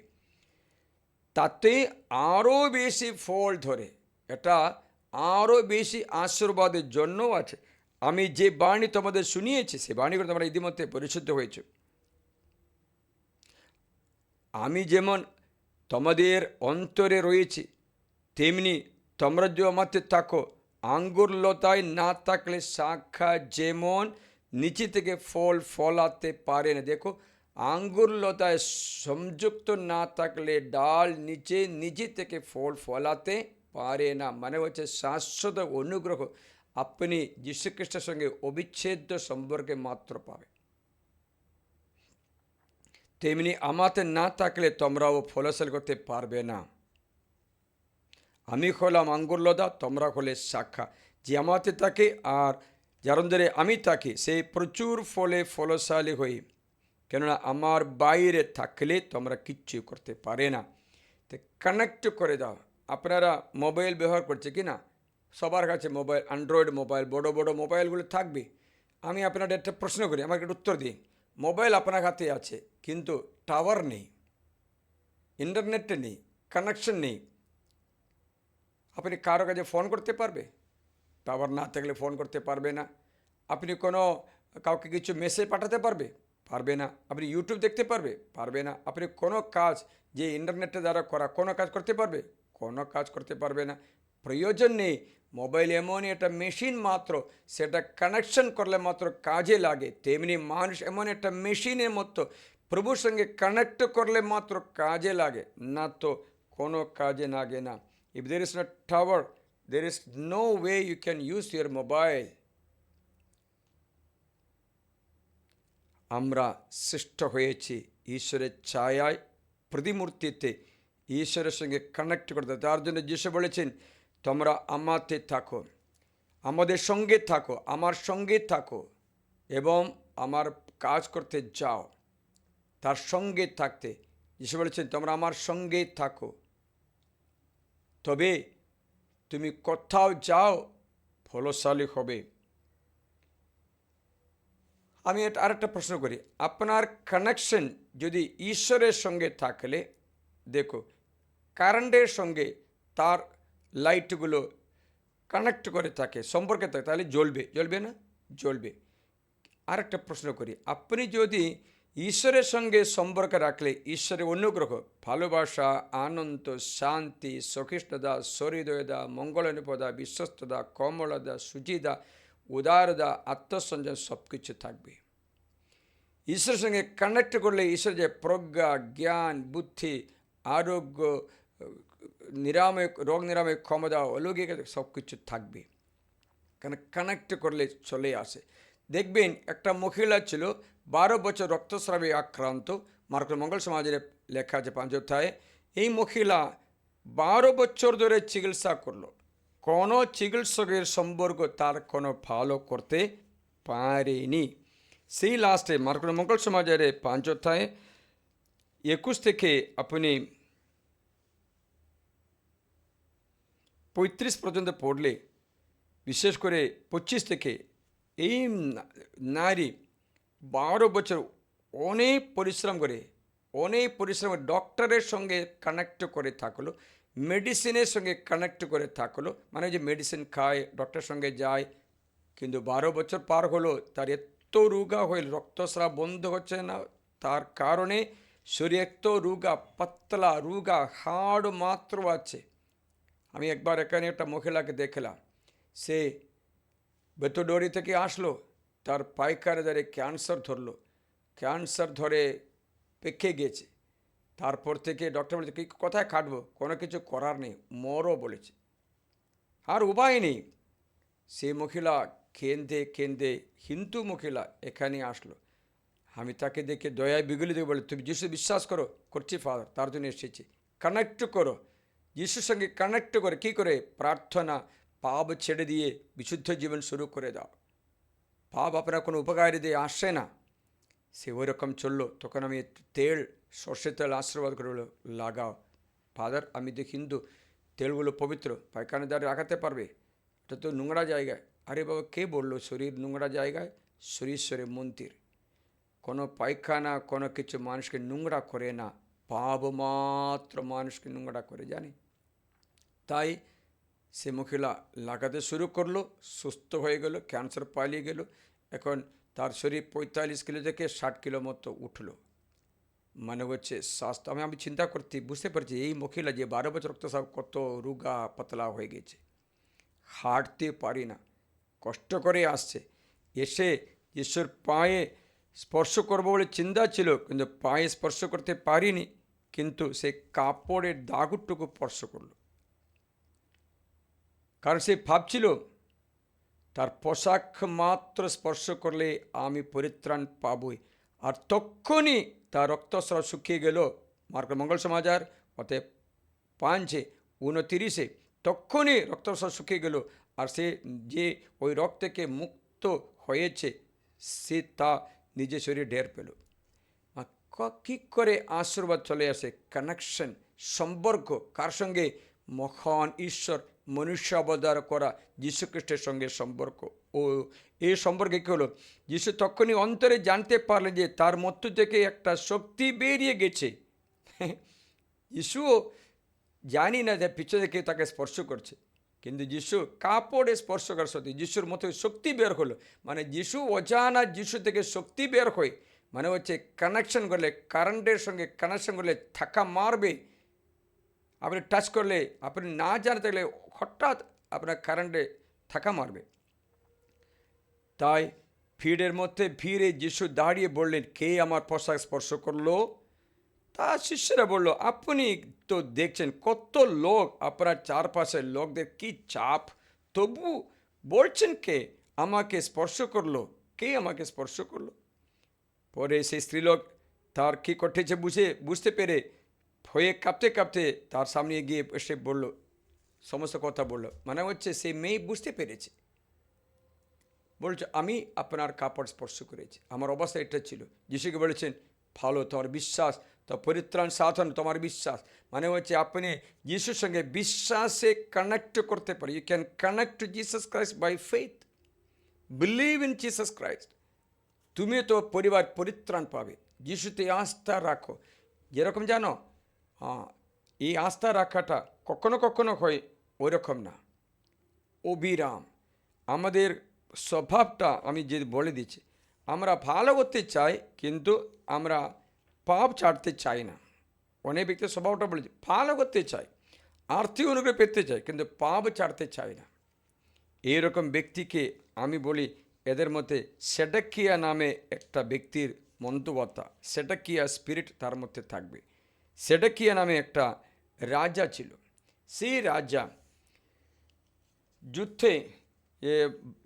Speaker 2: তাতে আরও বেশি ফল ধরে। এটা আরও বেশি আশীর্বাদের জন্যও আছে। আমি যে বাণী তোমাদের শুনিয়েছি, সে বাণী করে তোমরা ইতিমধ্যে পরিশুদ্ধ হয়েছে। আমি যেমন তোমাদের অন্তরে রয়েছি, তেমনি তোমরা যে আমাতে থাকো। আঙ্গুর লতায় না থাকলে শাখা যেমন নিচে থেকে ফল ফলাতে পারে না। দেখো, আঙ্গুর লতায় সংযুক্ত না থাকলে ডাল নিজে থেকে ফল ফলাতে পারে না। মানে হচ্ছে শাশ্বত অনুগ্রহ আপনি যীশুখ্রিস্টের সঙ্গে অবিচ্ছেদ্য সম্পর্কে মাত্র পাবে। তেমনি আমাতে না থাকলে তোমরাও ফলশালী করতে পারবে না। আমি হলাম আঙ্গুর লতা, তোমরা হলে শাখা। যে আমাতে থাকে আর যার অন্তরে আমি থাকি, সে প্রচুর ফলে ফলশালী হই, কেননা আমার বাইরে থাকলে তোমরা কিচ্ছু করতে পারে না। তো কানেক্ট করে দাও। আপনারা মোবাইল ব্যবহার করছে কি না? সবার কাছে মোবাইল, অ্যান্ড্রয়েড মোবাইল, বড় বড় মোবাইলগুলো থাকবে। আমি আপনাদের একটা প্রশ্ন করি, আমাকে একটা উত্তর দিন। মোবাইল আপনার হাতে আছে, কিন্তু টাওয়ার নেই, ইন্টারনেট নেই, কানেকশন নেই, আপনি কারো কাছে ফোন করতে পারবে? টাওয়ার না থাকলে ফোন করতে পারবে না। আপনি কাউকে কিছু মেসেজ পাঠাতে পারবে? পারবে না। আপনি ইউটিউব দেখতে পারবে না। আপনি কোনো কাজ যে ইন্টারনেটের দ্বারা করা কোনো কাজ করতে পারবে? কোনো কাজ করতে পারবে না। প্রয়োজন নেই। মোবাইল এমনই একটা মেশিন মাত্র, সেটা কানেকশন করলে মাত্র কাজে লাগে। তেমনি মানুষ এমন একটা মেশিনের মতো, প্রভুর সঙ্গে কানেক্ট করলে মাত্র কাজে লাগে, না তো কোনো কাজে লাগে না। If there is not tower, there is no way you can use your mobile. আমরা সৃষ্ট হয়েছি ঈশ্বরের ছায়ায়, প্রতিমূর্তিতে, ঈশ্বরের সঙ্গে কানেক্ট করতে। তার জন্য যিশু বলেছেন, তোমরা আমাতে থাকো, আমাদের সঙ্গে থাকো, আমার সঙ্গে থাকো এবং আমার কাজ করতে যাও। তার সঙ্গে থাকতে যিশু বলেছেন, তোমরা আমার সঙ্গে থাকো, তবে তুমি কোথাও যাও ফলশালী হবে। আমি আরেকটা প্রশ্ন করি, আপনার কানেকশন যদি ঈশ্বরের সঙ্গে থাকলে, দেখো কারেন্টের সঙ্গে তার লাইটগুলো কানেক্ট করে থাকে, সম্পর্কে থাকে, তাহলে জ্বলবে না? জ্বলবে। আরেকটা প্রশ্ন করি, আপনি যদি ঈশ্বরের সঙ্গে সম্পর্ক রাখলে ঈশ্বরের অনুগ্রহ, ভালোবাসা, আনন্দ, শান্তি, সহিষ্ণুতা, সহৃদয়তা, মঙ্গলানুপদা, বিশ্বস্ততা, কমলতা, সুচিতা, উদারতা, আত্মসংযম সব কিছু থাকবে। ঈশ্বরের সঙ্গে কানেক্ট করলে ঈশ্বর যে প্রজ্ঞা, জ্ঞান, বুদ্ধি, আরোগ্য, নিরাময়, রোগ নিরাময় ক্ষমতা, অলৌকিক সব কিছু থাকবে। কারণ কানেক্ট করলে চলে আসে। দেখবেন একটা মহিলা ছিল 12 বছর রক্তস্রাবে আক্রান্ত, মার্কস মঙ্গল সমাজের লেখা আছে 5 অধ্যায়ে। এই মহিলা 12 বছর ধরে চিকিৎসা করলো, কোনো চিকিৎসকের সম্পর্ক তার কোনো ভালো করতে পারেনি। সেই লাস্টে মার্কস মঙ্গল সমাজের 5 অধ্যায়ে 21 থেকে আপনি 35 পর্যন্ত পড়লে, বিশেষ করে 25 থেকে, এই নারী 12 বছর অনেক পরিশ্রম করে ডক্টরের সঙ্গে কানেক্ট করে থাকলো, মেডিসিনের সঙ্গে কানেক্ট করে থাকলো, মানে যে মেডিসিন খায়, ডক্টরের সঙ্গে যায়, কিন্তু 12 বছর পার হলো, তার এত রোগা হয়ে রক্তস্রাব বন্ধ হচ্ছে না, তার কারণে শরীর এত রোগা, পাতলা রোগা, হাড় মাত্র আছে। আমি একবার এখানে একটা মহিলাকে দেখলাম, সে বেতডরি থেকে আসলো, তার পাইকারে ধরে ক্যান্সার ধরে পেকে গেছে। তারপর থেকে ডক্টর বলেছে, কি কোথায় খাটবো, কোনো কিছু করার নেই, মরও বলেছে, আর উপায় নেই। সেই মহিলা কেঁদে হিন্দু মহিলা এখানে আসলো। আমি তাকে দেখে দয়ায় বিগলিত বলে, তুমি যিশু বিশ্বাস করছি ফাদার, তার জন্য এসেছি। কানেক্ট করো যিশুর সঙ্গে, কানেক্ট করে কী করে? প্রার্থনা, পাপ ছেড়ে দিয়ে বিশুদ্ধ জীবন শুরু করে দাও। পাপ আপনার কোনো উপকারী দিয়ে আসে না। সে ওই রকম চললো। তখন আমি তেল, সর্ষের তেল আশীর্বাদ করে লাগাও। ফাদার, আমি দেখি হিন্দু, তেলগুলো পবিত্র, পায়খানা দ্বারা রাখাতে পারবে, এটা তো নোংরা জায়গায়। আরে বাবা, কে বললো শরীর নোংরা জায়গায়? শরীর মন্দির। কোনো পায়খানা, কোনো কিছু মানুষকে নোংরা করে না, পাপ মাত্র মানুষকে নোংরা করে, জানি। তাই সে মহিলা লাগাতে শুরু করলো, সুস্থ হয়ে গেল, ক্যান্সার পালিয়ে গেল। এখন তার শরীর 45 কিলো থেকে 60 কিলো মতো উঠলো, মানে হচ্ছে স্বাস্থ্য। আমি চিন্তা বুঝতে পারছি এই মহিলা যে 12 বছর রক্তস্রাব, কত রোগা পাতলা হয়ে গেছে, হাঁটতে পারি না, কষ্ট করে আসছে। এসে ঈশ্বর পায়ে স্পর্শ করবো বলে চিন্তা ছিল, কিন্তু পায়ে স্পর্শ করতে পারিনি, কিন্তু সে কাপড়ের দাগটুকু স্পর্শ করলো। কারণ সে ভাবছিল তার পোশাক মাত্র স্পর্শ করলে আমি পরিত্রাণ পাবই। আর তখনই তার রক্তস্রাব শুকিয়ে গেল। মার্কস মঙ্গল সমাচার অতএব 5:29, তখনই রক্তস্রাব শুকিয়ে গেল। আর সে যে ওই রোগ থেকে মুক্ত হয়েছে, সে তা নিজের শরীরে ঢের পেল। কী করে আশীর্বাদ চলে আসে? কানেকশন, সম্পর্ক। কার সঙ্গে? মহান ঈশ্বর মনুষ্য অবতার করা যীশুখ্রিস্টের সঙ্গে সম্পর্ক। ও এই সম্পর্কে কী হলো? যীশু তখনই অন্তরে জানতে পারলেন যে তার মধ্য থেকে একটা শক্তি বেরিয়ে গেছে। যীশুও জানি না যে পিছনে থেকে তাকে স্পর্শ করছে, কিন্তু যীশু কাপড়ে স্পর্শ করার সত্যি যিশুর মতো শক্তি বের হলো। মানে যীশু অজানা, যীশু থেকে শক্তি বের হয়, মানে হচ্ছে কানেকশন করলে, কারেন্টের সঙ্গে কানেকশন করলে ধাক্কা মারবে। আপনি টাচ করলে, আপনি না জানতে গেলে হঠাৎ আপনার কারেন্টে ধাক্কা মারবে। তাই ভিড়ের মধ্যে ভিড়ে যিশু দাঁড়িয়ে বললেন, কে আমার পোশাক স্পর্শ করলো? তার শিষ্যরা বলল, আপনি তো দেখছেন কত লোক, আপনার চারপাশের লোকদের কি চাপ, তবু বলছেন কে আমাকে স্পর্শ করলো? কে আমাকে স্পর্শ করলো? পরে সেই স্ত্রীলোক তার কী ঘটেছে বুঝতে পেরে ভয়ে কাঁপতে কাঁপতে তার সামনে গিয়ে এসে বলল, সমস্ত কথা বলল। মানে হচ্ছে সেই মেয়ে বুঝতে পেরেছে, বলছে আমি আপনার কাপড় স্পর্শ করেছি, আমার অবস্থা এটা ছিল। যিশুকে বলেছেন, ভালো, তোমার বিশ্বাস, তো পরিত্রাণ সাধন তোমার বিশ্বাস। মানে হচ্ছে আপনি যিশুর সঙ্গে বিশ্বাসে কানেক্ট করতে পারি। You can connect to Jesus Christ by faith, believe in Jesus Christ. তুমি তো পরিবার পরিত্রাণ পাবে। যিশুতে আস্থা রাখো। যেরকম জানো, এই আস্থা রাখাটা কখনো কখনো হয় ওই রকম না, অবিরাম। আমাদের স্বভাবটা আমি যে বলে দিচ্ছি, আমরা ভালো করতে চাই কিন্তু আমরা পাপ ছাড়তে চাই না। অনেক ব্যক্তির স্বভাবটা বলেছে, ভালো করতে চাই, আর্থিক অনুগ্রহ পেতে চাই, কিন্তু পাপ ছাড়তে চাই না। এইরকম ব্যক্তিকে আমি বলি, এদের মধ্যে সেডেকিয়া নামে একটা ব্যক্তির মন্তব্যতা, সেডেকিয়া স্পিরিট তার মধ্যে থাকবে। সেডেকিয়া নামে একটা রাজা ছিল। সেই রাজা যুদ্ধে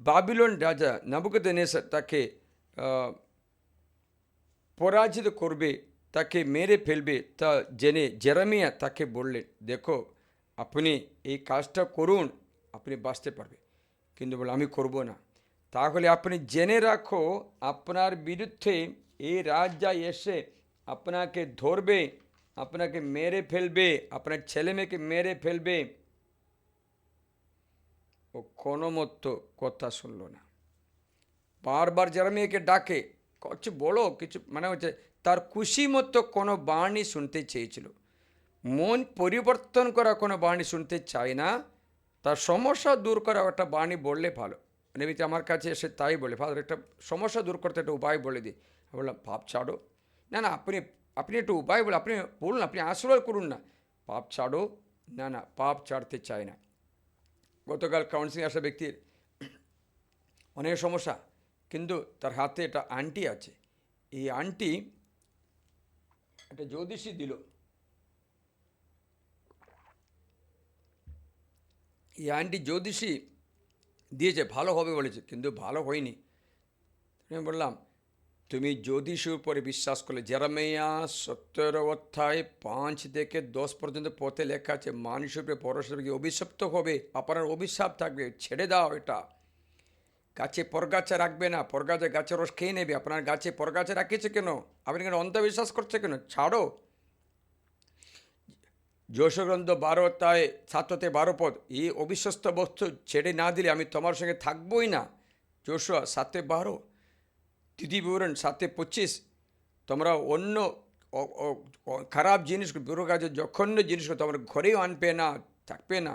Speaker 2: বাবিলন রাজা নেবুকদনেছর তাকে পরাজিত করবে, তাকে মেরে ফেলবে, তা জেনে জেরেমিয়া তাকে বললেন, দেখো আপনি এই কাজটা করুন, আপনি বাঁচতে পারবে। কিন্তু বলে, আমি করব না। তাহলে আপনি জেনে রাখো, আপনার বিরুদ্ধে এই রাজা এসে আপনাকে ধরবে, আপনাকে মেরে ফেলবে, আপনার ছেলে মেয়েকে মেরে ফেলবে। ও কোনো মতো কথা শুনল না। বারবার জেরেমিয়াকে ডাকে, কিছু বলো, কিছু, মানে হচ্ছে তার খুশি মতো কোনো বাণী শুনতে চেয়েছিল। মন পরিবর্তন করা কোনো বাণী শুনতে চায় না, তার সমস্যা দূর করা একটা বাণী বললে ভালো। এমনিতে আমার কাছে এসে তাই বলে, ফাদার একটা সমস্যা দূর করতে একটা উপায় বলে দিই। আমি বললাম, পাপ ছাড়ো। না না, আপনি একটু উপায় বলে, আপনি বলুন, আপনি আশ্রয় করুন না। পাপ ছাড়ো। না না, পাপ ছাড়তে চায় না। গতকাল কাউন্সিলিং আসা ব্যক্তির অনেক সমস্যা, কিন্তু তার হাতে একটা আংটি আছে। এই আংটি একটা জ্যোতিষী দিল। এই আংটি জ্যোতিষী দিয়েছে, ভালো হবে বলেছে, কিন্তু ভালো হয়নি। আমি বললাম, তুমি জ্যোতিষীর উপরে বিশ্বাস করলে, জেরেমিয়া 17 অধ্যায় 5 থেকে 10 পর্যন্ত পথে লেখা আছে, মানুষের উপরে ভরসা রেখে অভিশপ্ত হবে, আপনার অভিশাপ থাকবে, ছেড়ে দাও এটা। গাছে পরগাছা রাখবে না, পরগাছা গাছের রস খেয়ে নেবে। আপনার গাছে পরগাছা রাখিয়েছে কেন? আপনি কেন অন্ধবিশ্বাস করছে কেন? ছাড়ো। যশগ্রন্থ 12 অধ্যায় 7-12 পদ, এই অবিশ্বস্ত বস্তু ছেড়ে না দিলে আমি তোমার সঙ্গে থাকবোই না। যশোয়া 7:12, তৃতীয় বিবরণ 7:25, তোমরা অন্য খারাপ জিনিস, বুড়ো কাজের জঘন্য জিনিসগুলো তোমার ঘরেও আনবে না, থাকবে না।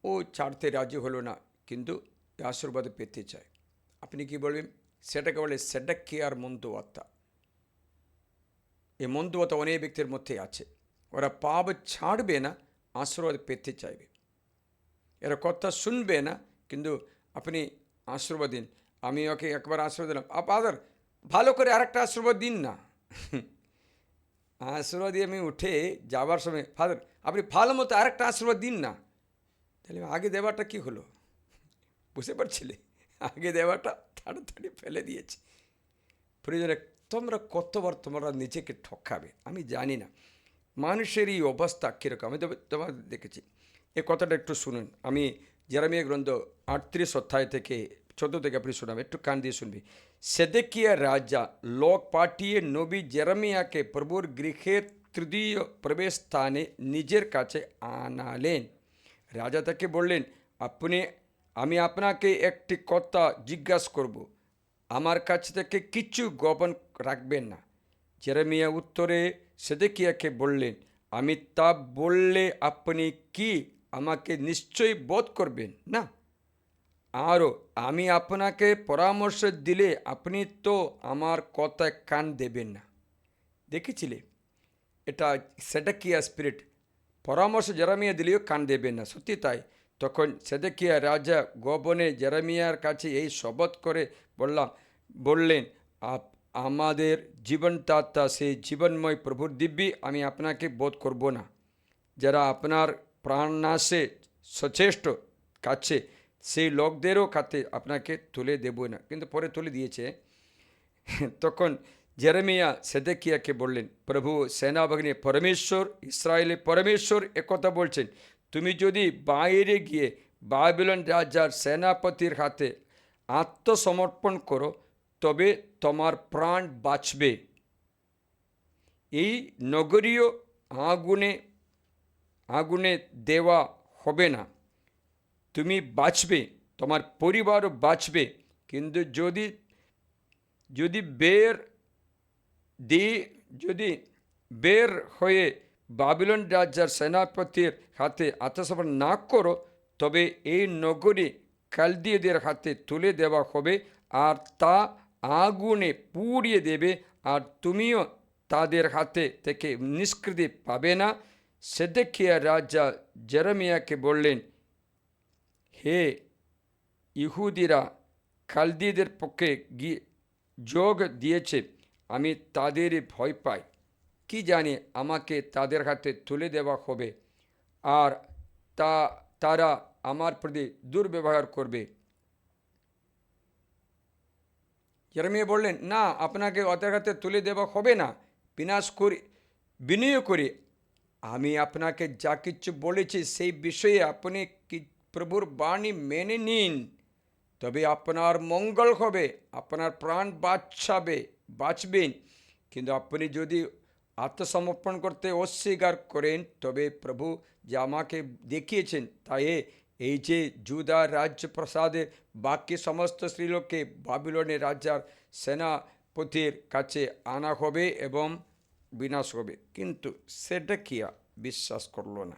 Speaker 2: ও ছাড়তে রাজি হলো না, কিন্তু আশীর্বাদ পেতে চায়। আপনি কি বলবেন? সেটাকে বলে সেডেকিয়ার মন্তব্যতা। এই মন্তব্যতা অনেক ব্যক্তির মধ্যে আছে। ওরা পাপ ছাড়বে না, আশীর্বাদ পেতে চাইবে। এরা কথা শুনবে না, কিন্তু আপনি আশীর্বাদ দিন। আমি ওকে একবার আশীর্বাদ দিলাম, আবার ভালো করে আরেকটা আশীর্বাদ দিন না। আশীর্বাদ দিয়ে আমি উঠে যাবার সময়, ফাদার আপনি ভালো মতো আরেকটা আশীর্বাদ দিন না। তাহলে আগে দেওয়াটা কি হলো? বুঝতে পারছিলে? আগে দেওয়াটা তাড়াতাড়ি ফেলে দিয়েছে। প্রয়োজনে তোমরা কতবার তোমরা নিজেকে ঠকাবে আমি জানি না। মানুষের এই অবস্থা কীরকম আমি তোমার দেখেছি। এ কথাটা একটু শুনুন। আমি জেরেমিয়া গ্রন্থ 38 অধ্যায় থেকে 14 থেকে আপনি শুনাম, একটু কান দিয়ে শুনবি। সেদেকিয়া রাজা লোক পাঠিয়ে নবী জেরেমিয়াকে প্রভুর গৃহের তৃতীয় প্রবেশ স্থানে নিজের কাছে আনালেন। রাজা তাকে বললেন, আমি আপনাকে একটি কথা জিজ্ঞাসা করব, আমার কাছ থেকে কিছু গোপন রাখবেন না। জেরেমিয়া উত্তরে সেদেকিয়াকে বললেন, আমি তা বললে আপনি কি আমাকে নিশ্চয়ই বোধ করবেন না? আরও আমি আপনাকে পরামর্শ দিলে আপনি তো আমার কথায় কান দেবেন না। দেখেছিলে, এটা সেডেকিয়া স্পিরিট, পরামর্শ জেরেমিয়া দিলেও কান দেবেন না, সত্যি তাই। তখন সেডেকিয়া রাজা গোপনে জেরেমিয়ার কাছে এই শপথ করে বললেন, আমাদের জীবনদাতা সেই জীবনময় প্রভুর দিব্যি আমি আপনাকে বোধ করব না, যারা আপনার প্রাণনাশে সচেষ্ট কাছে সেই লোকদেরও কাছে আপনাকে তুলে দেব না। কিন্তু পরে তুলে দিয়েছে। তখন জেরেমিয়া সেদেকিয়াকে বললেন, প্রভু সেনাবাহিনী পরমেশ্বর, ইসরায়েলের পরমেশ্বর একথা বলছেন, তুমি যদি বাইরে গিয়ে বাবিলন রাজার সেনাপতির হাতে আত্মসমর্পণ করো তবে তোমার প্রাণ বাঁচবে। এই নগরীয় আগুনে দেওয়া হবে না, তুমি বাঁচবে, তোমার পরিবারও বাঁচবে। কিন্তু যদি বের হয়ে বাবিলন রাজার সেনাপতির হাতে আত্মসমর্পণ না করো তবে এই নগরী কালদীয়দের হাতে তুলে দেওয়া হবে আর তা আগুনে পুড়িয়ে দেবে, আর তুমিও তাদের হাতে থেকে নিষ্কৃতি পাবে না। সেদেকিয়া রাজা জেরেমিয়াকে বললেন, হে ইহুদিরা কালদীয়দের পক্ষে যোগ দিয়েছে, আমি তাদেরই ভয় পাই। কি জানি আমাকে তাদের হাতে তুলে দেওয়া হবে আর তারা আমার প্রতি দুর্ব্যবহার করবে। জেরেমিয়া বললেন, না, আপনাকে ওদের হাতে তুলে দেওয়া হবে না, বিনয় করে আমি আপনাকে যা কিছু বলেছি সেই বিষয়ে আপনি প্রভুর বাণী মেনে নিন, তবে আপনার মঙ্গল হবে, আপনার প্রাণ বাঁচবেন। কিন্তু আপনি যদি আত্মসমর্পণ করতে অস্বীকার করেন তবে প্রভু যা আমাকে দেখিয়েছেন তাই এই যে জুদা রাজ্য প্রাসাদের বাকি সমস্ত স্ত্রীলোককে বাবিলনের রাজার সেনাপতির কাছে আনা হবে এবং বিনাশ হবে। কিন্তু সেডেকিয়া বিশ্বাস করল না।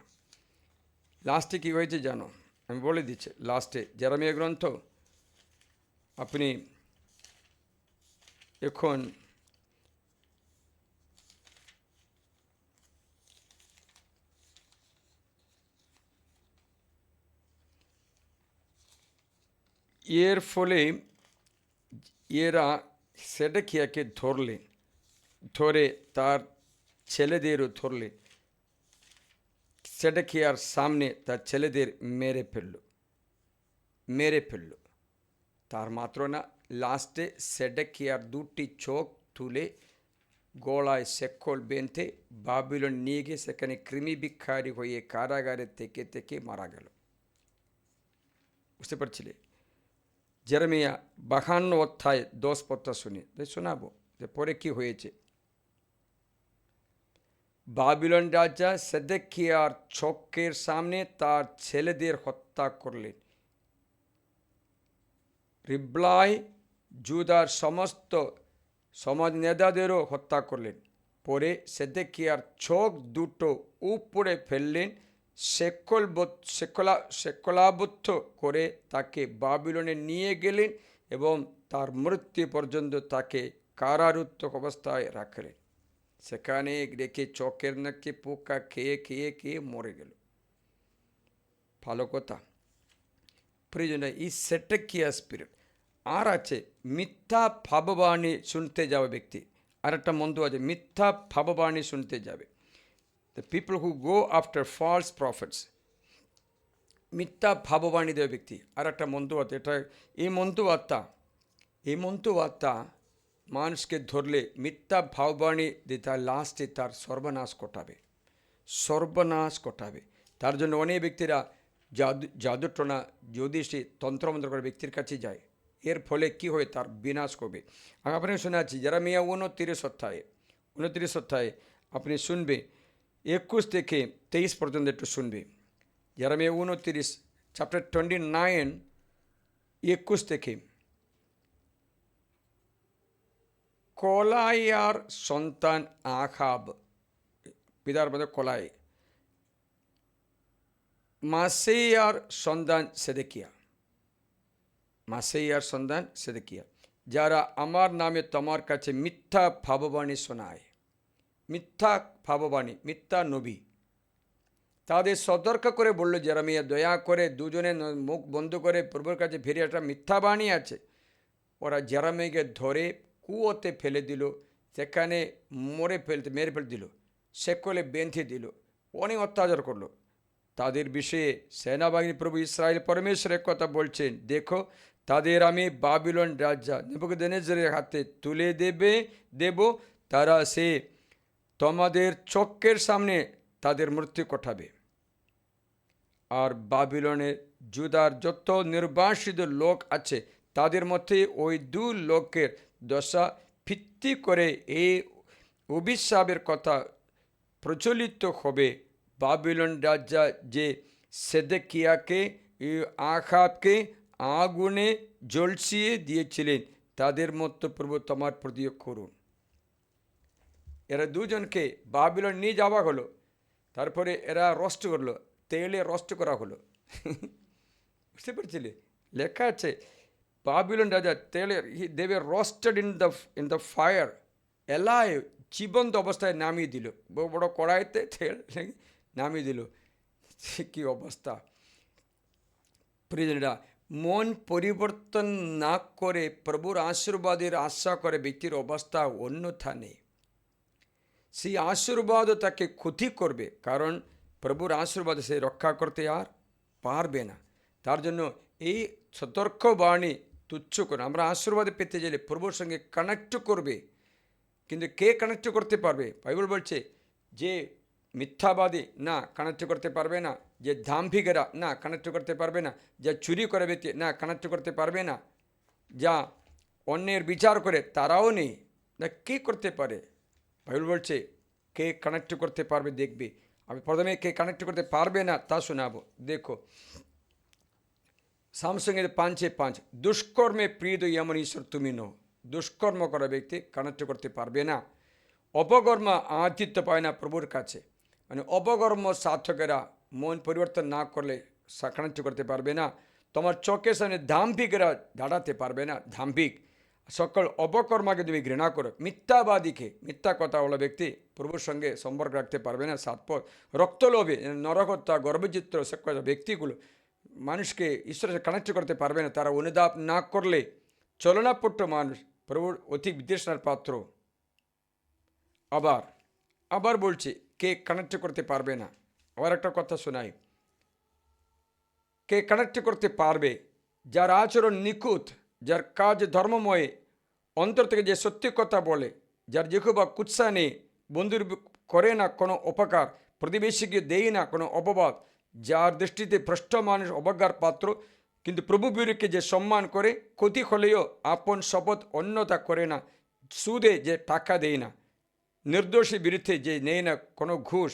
Speaker 2: লাস্টে কী হয়েছে জানো? আমি বলে দিচ্ছি। লাস্টে জেরেমিয়া গ্রন্থ আপনি এখন এর ফলে এরা সেডেকিয়াকে ধরে তার ছেলেদেরও ধরলেন, সেডেকিয়ার সামনে তার ছেলেদের মেরে ফেলল। তার মাত্র না, লাস্টে সেডেকিয়ার দুটি চোখ তুলে গলায় শেকল বেঁধে বাবিলন নিয়ে গিয়ে সেখানে কৃমি বিক্ষারী হয়ে কারাগারে থেকে মারা গেল। বুঝতে পারছিলে? জেরেমিয়া 52 অধ্যায় 10 পদটা শোনাবো যে পরে কি হয়েছে। বাবিলন রাজা সেদেকিয়ার চোখের সামনে তার ছেলেদের হত্যা করলেন। রিবলায় জুদার সমস্ত সমাজ নেতাদেরও হত্যা করলেন। পরে সেদেকিয়ার চোখ দুটো উপরে ফেললেন, শেকলাবদ্ধ করে তাকে বাবিলনে নিয়ে গেলেন এবং তার মৃত্যু পর্যন্ত তাকে কারারুদ্ধ অবস্থায় রাখলেন। সেখানে রেখে চোখের নাকি পোকা খেয়ে মরে গেল। ভালো কথা। প্রিয়জন, এই সেডেকিয়া স্পিরিট আর আছে মিথ্যা ভাববাণী শুনতে যাবে ব্যক্তি। আর একটা মন্ত্র আছে, মিথ্যা ভাববাণী শুনতে যাবে। The people who go after false prophets, মিথ্যা ভাববাণী দেবে ব্যক্তি। আর একটা মন্ত্র আছে, এটা এই মন্ত্রবার্তা মানুষকে ধরলে মিথ্যা ভাববাণী দিয়ে তার লাস্টে তার সর্বনাশ ঘটাবে। তার জন্য অনেক ব্যক্তিরা জাদুটনা, জ্যোতিষী, তন্ত্রমন্ত্র করে ব্যক্তির কাছে যায়। এর ফলে কি হয়? তার বিনাশ করবে। আপনাকে শুনে আছি জেরেমিয়া 29 অধ্যায়ে আপনি শুনবে 21 থেকে 23 পর্যন্ত একটু শুনবে। জেরেমিয়া 29 চ্যাপ্টার 29 21 থেকে। কোলাইয়ার সন্তান আখাব, পিতার মধ্যে কোলাই, মাসেয়ার সন্তান সেদেকিয়া, মাসেইয়ার সন্তান সেদেকিয়া, যারা আমার নামে তোমার কাছে মিথ্যা ভাববাণী শোনায়, মিথ্যা ভাববাণী, মিথ্যা নবী, তাদের সতর্ক করে বললো, জেরেমিয়া দয়া করে দুজনে মুখ বন্ধ করে প্রভুর কাছে ফিরে, একটা মিথ্যা বাণী আছে। ওরা জেরেমিয়াকে ধরে কুয়োতে ফেলে দিল, সেখানে মেরে ফেলে দিল, সেকলে বেঁধে দিল, অনেক অত্যাচার করলো। তাদের বিষয়ে সেনাবাহিনী প্রভু ইসরায়েল পরমেশ্বরের কথা বলছেন, দেখো তাদের আমি বাবিলন রাজা নেবুকদনেজরের হাতে তুলে দেব, তারা সে তোমাদের চোখের সামনে তাদের মৃত্যু ঘটাবে। আর বাবিলনের জুদার যত নির্বাসিত লোক আছে তাদের মধ্যে ওই দু লোকের দশা ভিত্তি করে এই অভিশাপের কথা প্রচলিত হবে। বাবিলন রাজা যে সেদেকিয়াকে, আখাবকে আগুনে জ্বলছিয়ে দিয়েছিলেন, তাদের মতো প্রভু তোমার প্রতি করুন। এরা দুজনকে বাবিলন নিয়ে যাওয়া হলো, তারপরে এরা রোস্ট করলো, তেলে রোস্ট করা হলো। বুঝতে পারছিলে, লেখা আছে বাবিলন রাজা তেলে, they were roasted in the fire, এলায় জীবন্ত অবস্থায় নামিয়ে দিল, বড় বড় কড়াইতে তেল নামিয়ে দিল। কি অবস্থা! প্রিয়জনেরা, মন পরিবর্তন না করে প্রভুর আশীর্বাদের আশা করে ব্যক্তির অবস্থা অন্যথা নেই। সেই আশীর্বাদও তাকে ক্ষতি করবে, কারণ প্রভুর আশীর্বাদ সে রক্ষা করতে আর পারবে না। তার জন্য এই সতর্ক বাণী তুচ্ছ করে আমরা আশীর্বাদ পেতে গেলে প্রভুর সঙ্গে কানেক্ট করবে। কিন্তু কে কানেক্ট করতে পারবে? বাইবেল বলছে যে মিথ্যাবাদী না, কানেক্ট করতে পারবে না। যে দাম্ভিকেরা না, কানেক্ট করতে পারবে না। যা চুরি করে ব্যক্তি না, কানেক্ট করতে পারবে না। যা অন্যের বিচার করে তারাও নেই না, কে করতে পারে? বাইবেল বলছে কে কানেক্ট করতে পারবে দেখবে। আমি প্রথমে কে কানেক্ট করতে পারবে না তা শোনাবো। দেখো সামসংগীত 5:5, দুষ্কর্মে প্রিয় এমন ঈশ্বর তুমি নো। দুষ্কর্ম করা ব্যক্তি কানেক্ট করতে পারবে না। অপকর্ম আতিথ্য পায় না প্রভুর কাছে, মানে অপকর্ম সাধকেরা মন পরিবর্তন না করলে কানেক্ট করতে পারবে না। তোমার চোখের সামনে দাম্ভিকেরা দাঁড়াতে পারবে না। দাম্ভিক সকল অপকর্মাকে তুমি ঘৃণা করো। মিথ্যাবাদীকে, মিথ্যা কথা বলা ব্যক্তি প্রভুর সঙ্গে সম্পর্ক রাখতে পারবে না। সাতপথ রক্তলোভী, নরহত্যা, গর্ভচিত্র সকল ব্যক্তিগুলো মানুষকে ঈশ্বরের কানেক্ট করতে পারবে না। তারা অনুতাপ না করলে চলনাপট্ট মানুষ প্রভুর অতি বিদ্বেষণার পাত্র। আবার বলছে কে কানেক্ট করতে পারবে না। আবার একটা কথা শোনাই, কে কানেক্ট করতে পারবে? যার আচরণ নিখুঁত, যার কাজ ধর্মময়, অন্তর থেকে যে সত্যি কথা বলে, যার জিহ্বা কুৎসা নেই, বন্ধুর করে না কোনো অপকার, প্রতিবেশীকে দেয় না কোনো অপবাদ, যার দৃষ্টিতে ভ্রষ্ট মানুষ অবজ্ঞার পাত্র, কিন্তু প্রভু বিরুদ্ধে যে সম্মান করে, ক্ষতি হলেও আপন শপথ অন্যতা করে না, সুদে যে টাকা দেয় না, নির্দোষী বিরুদ্ধে যে নেয় না কোনো ঘুষ,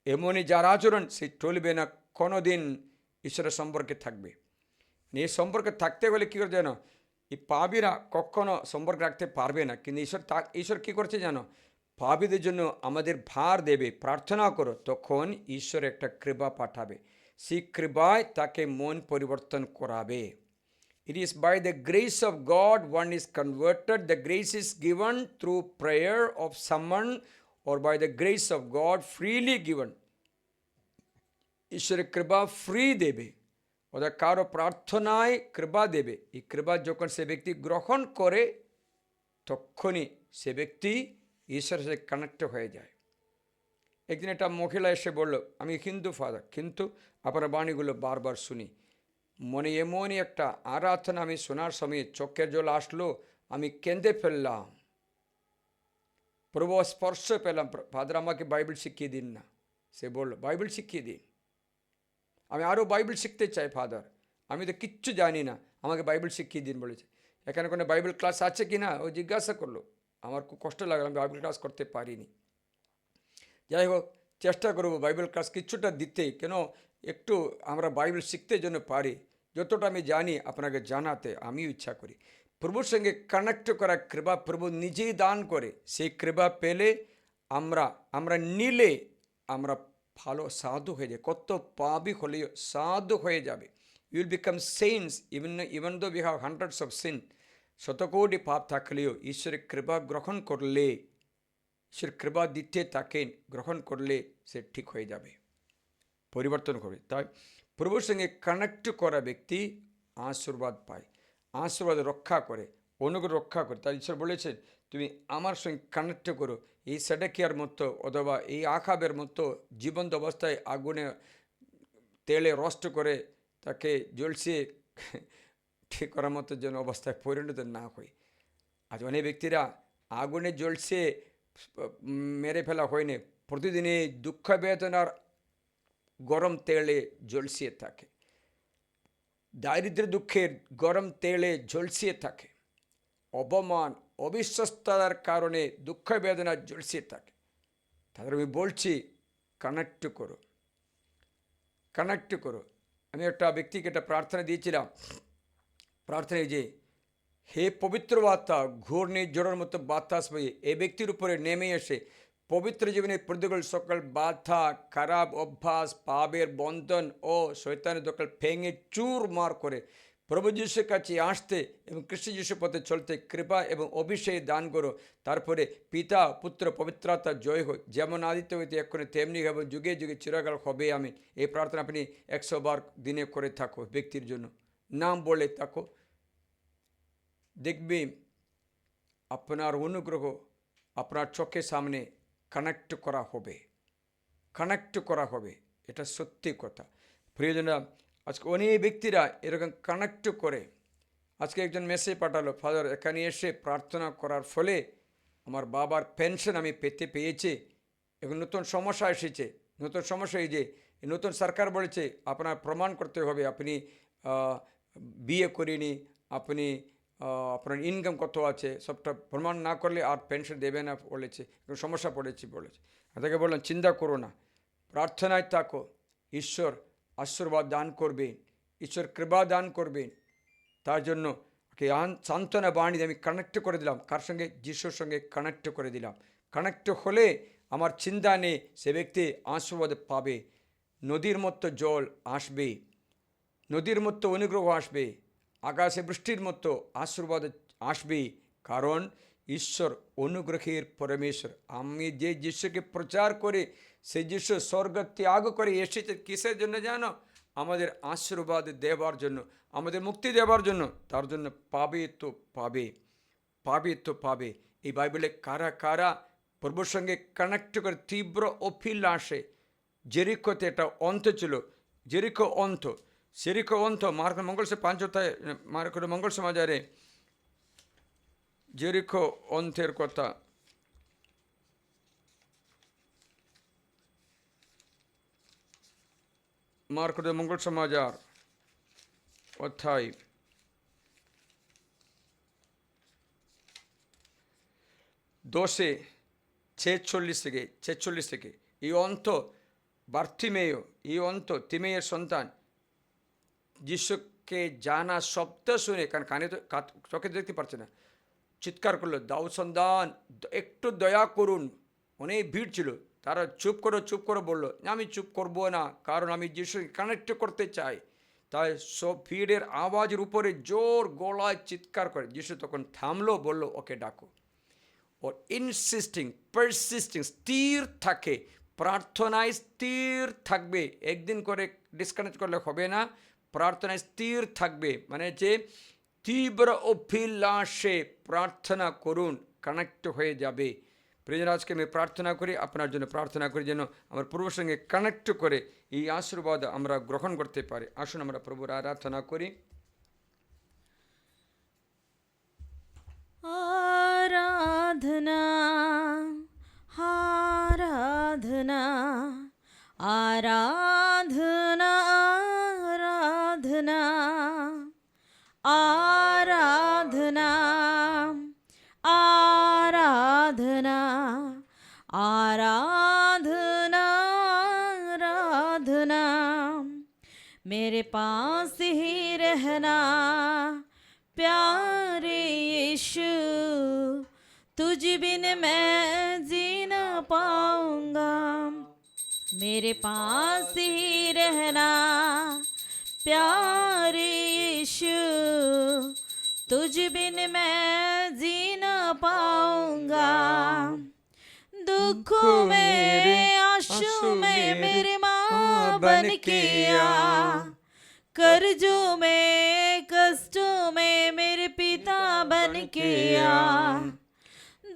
Speaker 2: এমনই যার আচরণ সে চলবে না কোনো দিন ঈশ্বরের সম্পর্কে থাকবে। এই সম্পর্কে থাকতে গেলে কী করে জানো? এই পাপীরা কখনো সম্পর্ক রাখতে পারবে না। কিন্তু ঈশ্বর কী করছে জানো? পাপীদের জন্য আমাদের ভার দেবে, প্রার্থনা করো, তখন ঈশ্বর একটা কৃপা পাঠাবে। সেই কৃপায় তাকে মন পরিবর্তন করাবে। It is by the grace of God one is converted. The grace is given through prayer of someone or by the grace of God freely given. ঈশ্বরের কৃপা ফ্রি দেবে, ওদের কারো প্রার্থনায় কৃপা দেবে। এই কৃপা যখন সে ব্যক্তি গ্রহণ করে তখনই সে ব্যক্তি ঈশ্বরের সাথে কানেক্ট হয়ে যায়। একদিন একটা মহিলা এসে বলল, আমি হিন্দু ফাদার, কিন্তু আপনার বাণীগুলো বারবার শুনি, মনে এমনই একটা আরাধনা আমি শোনার সময় চোখের জল আসলো, আমি কেঁদে ফেললাম, প্রভু স্পর্শ পেলাম। ফাদার আমাকে বাইবেল শিখিয়ে দিন না। সে বলল, বাইবেল শিখিয়ে দিন। আমি আরও বাইবেল শিখতে চাই ফাদার, আমি তো কিচ্ছু জানি না, আমাকে বাইবেল শিখিয়ে দিন বলেছে। এখানে কোনো বাইবেল ক্লাস আছে কি না ও জিজ্ঞাসা করলো। আমার খুব কষ্ট লাগলো, আমি বাইবেল ক্লাস করতে পারিনি। যাই হোক, চেষ্টা করবো বাইবেল ক্লাস কিছুটা দিতে, কেন একটু আমরা বাইবেল শিখতে জন্য পারি, যতটা আমি জানি আপনাকে জানাতে আমিও ইচ্ছা করি। প্রভুর সঙ্গে কানেক্ট করা কৃপা প্রভু নিজেই দান করে। সেই কৃপা পেলে আমরা নিলে আমরা ভালো সাধু হয়ে যায়। কত পাপী হলেও সাধু হয়ে যাবে। you will become saints even though we have hundreds of sin. শতকোটি পাপ থাকলেও ঈশ্বরের কৃপা গ্রহণ করলে, ঈশ্বরের কৃপা দিতে থাকেন, গ্রহণ করলে সে ঠিক হয়ে যাবে, পরিবর্তন করবে। তাই প্রভুর সঙ্গে কানেক্ট করা ব্যক্তি আশীর্বাদ পায়, আশীর্বাদ রক্ষা করে, অনুগ্রহ রক্ষা করে। তাই ঈশ্বর বলেছেন তুমি আমার সঙ্গে কানেক্ট করো। এই সেডেকিয়ার মতো অথবা এই আখাবের মতো জীবন্ত অবস্থায় আগুনে তেলে রষ্ট করে তাকে জ্বলসিয়ে ঠিক করার মতো যেন অবস্থায় পরিণত না হয়। আজ অনেক ব্যক্তিরা আগুনে জ্বলসে মেরে ফেলা হয়নি, প্রতিদিনই দুঃখ বেদনার গরম তেলে ঝলসিয়ে থাকে, দারিদ্র্য দুঃখের গরম তেলে ঝলসিয়ে থাকে, অপমান অবিশ্বস্ততার কারণে দুঃখ বেদনা ঝলসিয়ে থাকে। তাদের আমি বলছি কানেক্ট করো, কানেক্ট করো। আমি একটা ব্যক্তিকে একটা প্রার্থনা দিয়েছিলাম, প্রার্থনায় যে হে পবিত্র বার্তা, ঘূর্ণিঝড়ের মতো বাতাস বয়ে এই ব্যক্তির উপরে নেমে এসে পবিত্র জীবনের প্রতিকূল সকল বাধা, খারাপ অভ্যাস, পাপের বন্ধন ও শয়তানের দখল ভেঙে চুরমার করে প্রভু যিশুর কাছে আসতে এবং খ্রিস্ট যিশুর পথে চলতে কৃপা এবং অভিষেক দান করো। তারপরে পিতা পুত্র পবিত্রতা জয় হোক, যেমন আদিত্য হইতে এক্ষণে তেমনি এবং যুগে যুগে চিরকাল হবে। আমি এই প্রার্থনা আপনি 100 বার দিনে করে থাকো, ব্যক্তির জন্য নাম বলে থাকো, দেখবি আপনার অনুগ্রহ আপনার চোখের সামনে কানেক্ট করা হবে, কানেক্ট করা হবে। এটা সত্যি কথা। প্রিয়জনরা, আজকে অনেক ব্যক্তিরা এরকম কানেক্ট করে। আজকে একজন মেসেজ পাঠালো, ফাদার এখানে এসে প্রার্থনা করার ফলে আমার বাবার পেনশন আমি পেয়েছি। এখন নতুন সমস্যা এসেছে, নতুন সমস্যা এই যে নতুন সরকার বলেছে আপনার প্রমাণ করতে হবে আপনি বিয়ে করিনি, আপনি আপনার ইনকাম কত আছে, সবটা প্রমাণ না করলে আর পেনশন দেবে না বলেছে, সমস্যা পড়েছি বলেছে। তাকে বললাম চিন্তা করো না, প্রার্থনায় থাকো, ঈশ্বর আশীর্বাদ দান করবেন, ঈশ্বর কৃপা দান করবেন। তার জন্য সান্ত্বনা বাণী আমি কানেক্ট করে দিলাম, কার সঙ্গে? যিশুর সঙ্গে কানেক্ট করে দিলাম। কানেক্ট হলে আমার চিন্তা নেই, সে ব্যক্তি আশীর্বাদ পাবে। নদীর মতো জল আসবে, নদীর মতো অনুগ্রহ আসবে, আকাশে বৃষ্টির মতো আশীর্বাদ আসবে, কারণ ঈশ্বর অনুগ্রহের পরমেশ্বর। আমি যে যিশুকে প্রচার করে সেই যিশু স্বর্গ ত্যাগ করে এসেছে কিসের জন্য জানো? আমাদের আশীর্বাদ দেওয়ার জন্য, আমাদের মুক্তি দেওয়ার জন্য। তার জন্য পাবে তো পাবে, পাবে তো পাবে। এই বাইবেলে কারা কারা প্রভুর সঙ্গে কানেক্ট করে তীব্র অভিলাষে, জেরিকোতে একটা অন্ত ছিল, জেরিকো অন্ত, সেরিকো অন্ত মার্ক মঙ্গল সে 5 অধ্যায় মার্ক মঙ্গল সমাচারে জেরিকো অন্তের কথা মার্ক মঙ্গল সমাচার অধ্যায় 10:46 থেকে এই অন্ত বার্থিমেয়, এই অন্ত তিমেয়ের সন্তান যিশুকে জানা শব্দ শুনে, কারণ কানে তো চোখে দেখতে পারছে না, চিৎকার করলো, দাউদ সন্তান একটু দয়া করুন। অনেক ভিড় ছিল, তারা চুপ করো বললো, আমি চুপ করব না, কারণ আমি যিশুকে কানেক্ট করতে চাই। তাই সব ভিড়ের আওয়াজের উপরে জোর গলায় চিৎকার করে। যিশু তখন থামলো, বললো ওকে ডাকো। ওর ইনসিস্টিং, পারসিস্টিং, স্থির থাকে, প্রার্থনায় স্থির থাকবে। একদিন করে ডিসকানেক্ট করলে হবে না, প্রার্থনায় স্থির থাকবে। মানে যে তীব্র অভিলাষে প্রার্থনা করুন, কানেক্ট হয়ে যাবে। প্রিয়জন, আজকে আমি প্রার্থনা করি, আপনার জন্য প্রার্থনা করি যেন আমার প্রভুর সঙ্গে কানেক্ট করে এই আশীর্বাদ আমরা গ্রহণ করতে পারি। আসুন আমরা প্রভুর আরাধনা করি।
Speaker 1: आराधना आराधना आराधना आराधना आराधना आराधना आराधना आराधना मेरे पास ही रहना प्यारे यीशु, तुझ बिन मैं जी न पाऊंगा। मेरे पास ही रहना प्यारे यीशु तुझ बिन मैं जी ना पाऊंगा। दुखों में आंसू में मेरे माँ बन के आ, कर्जों में कष्टों में मेरे पिता बन के आ।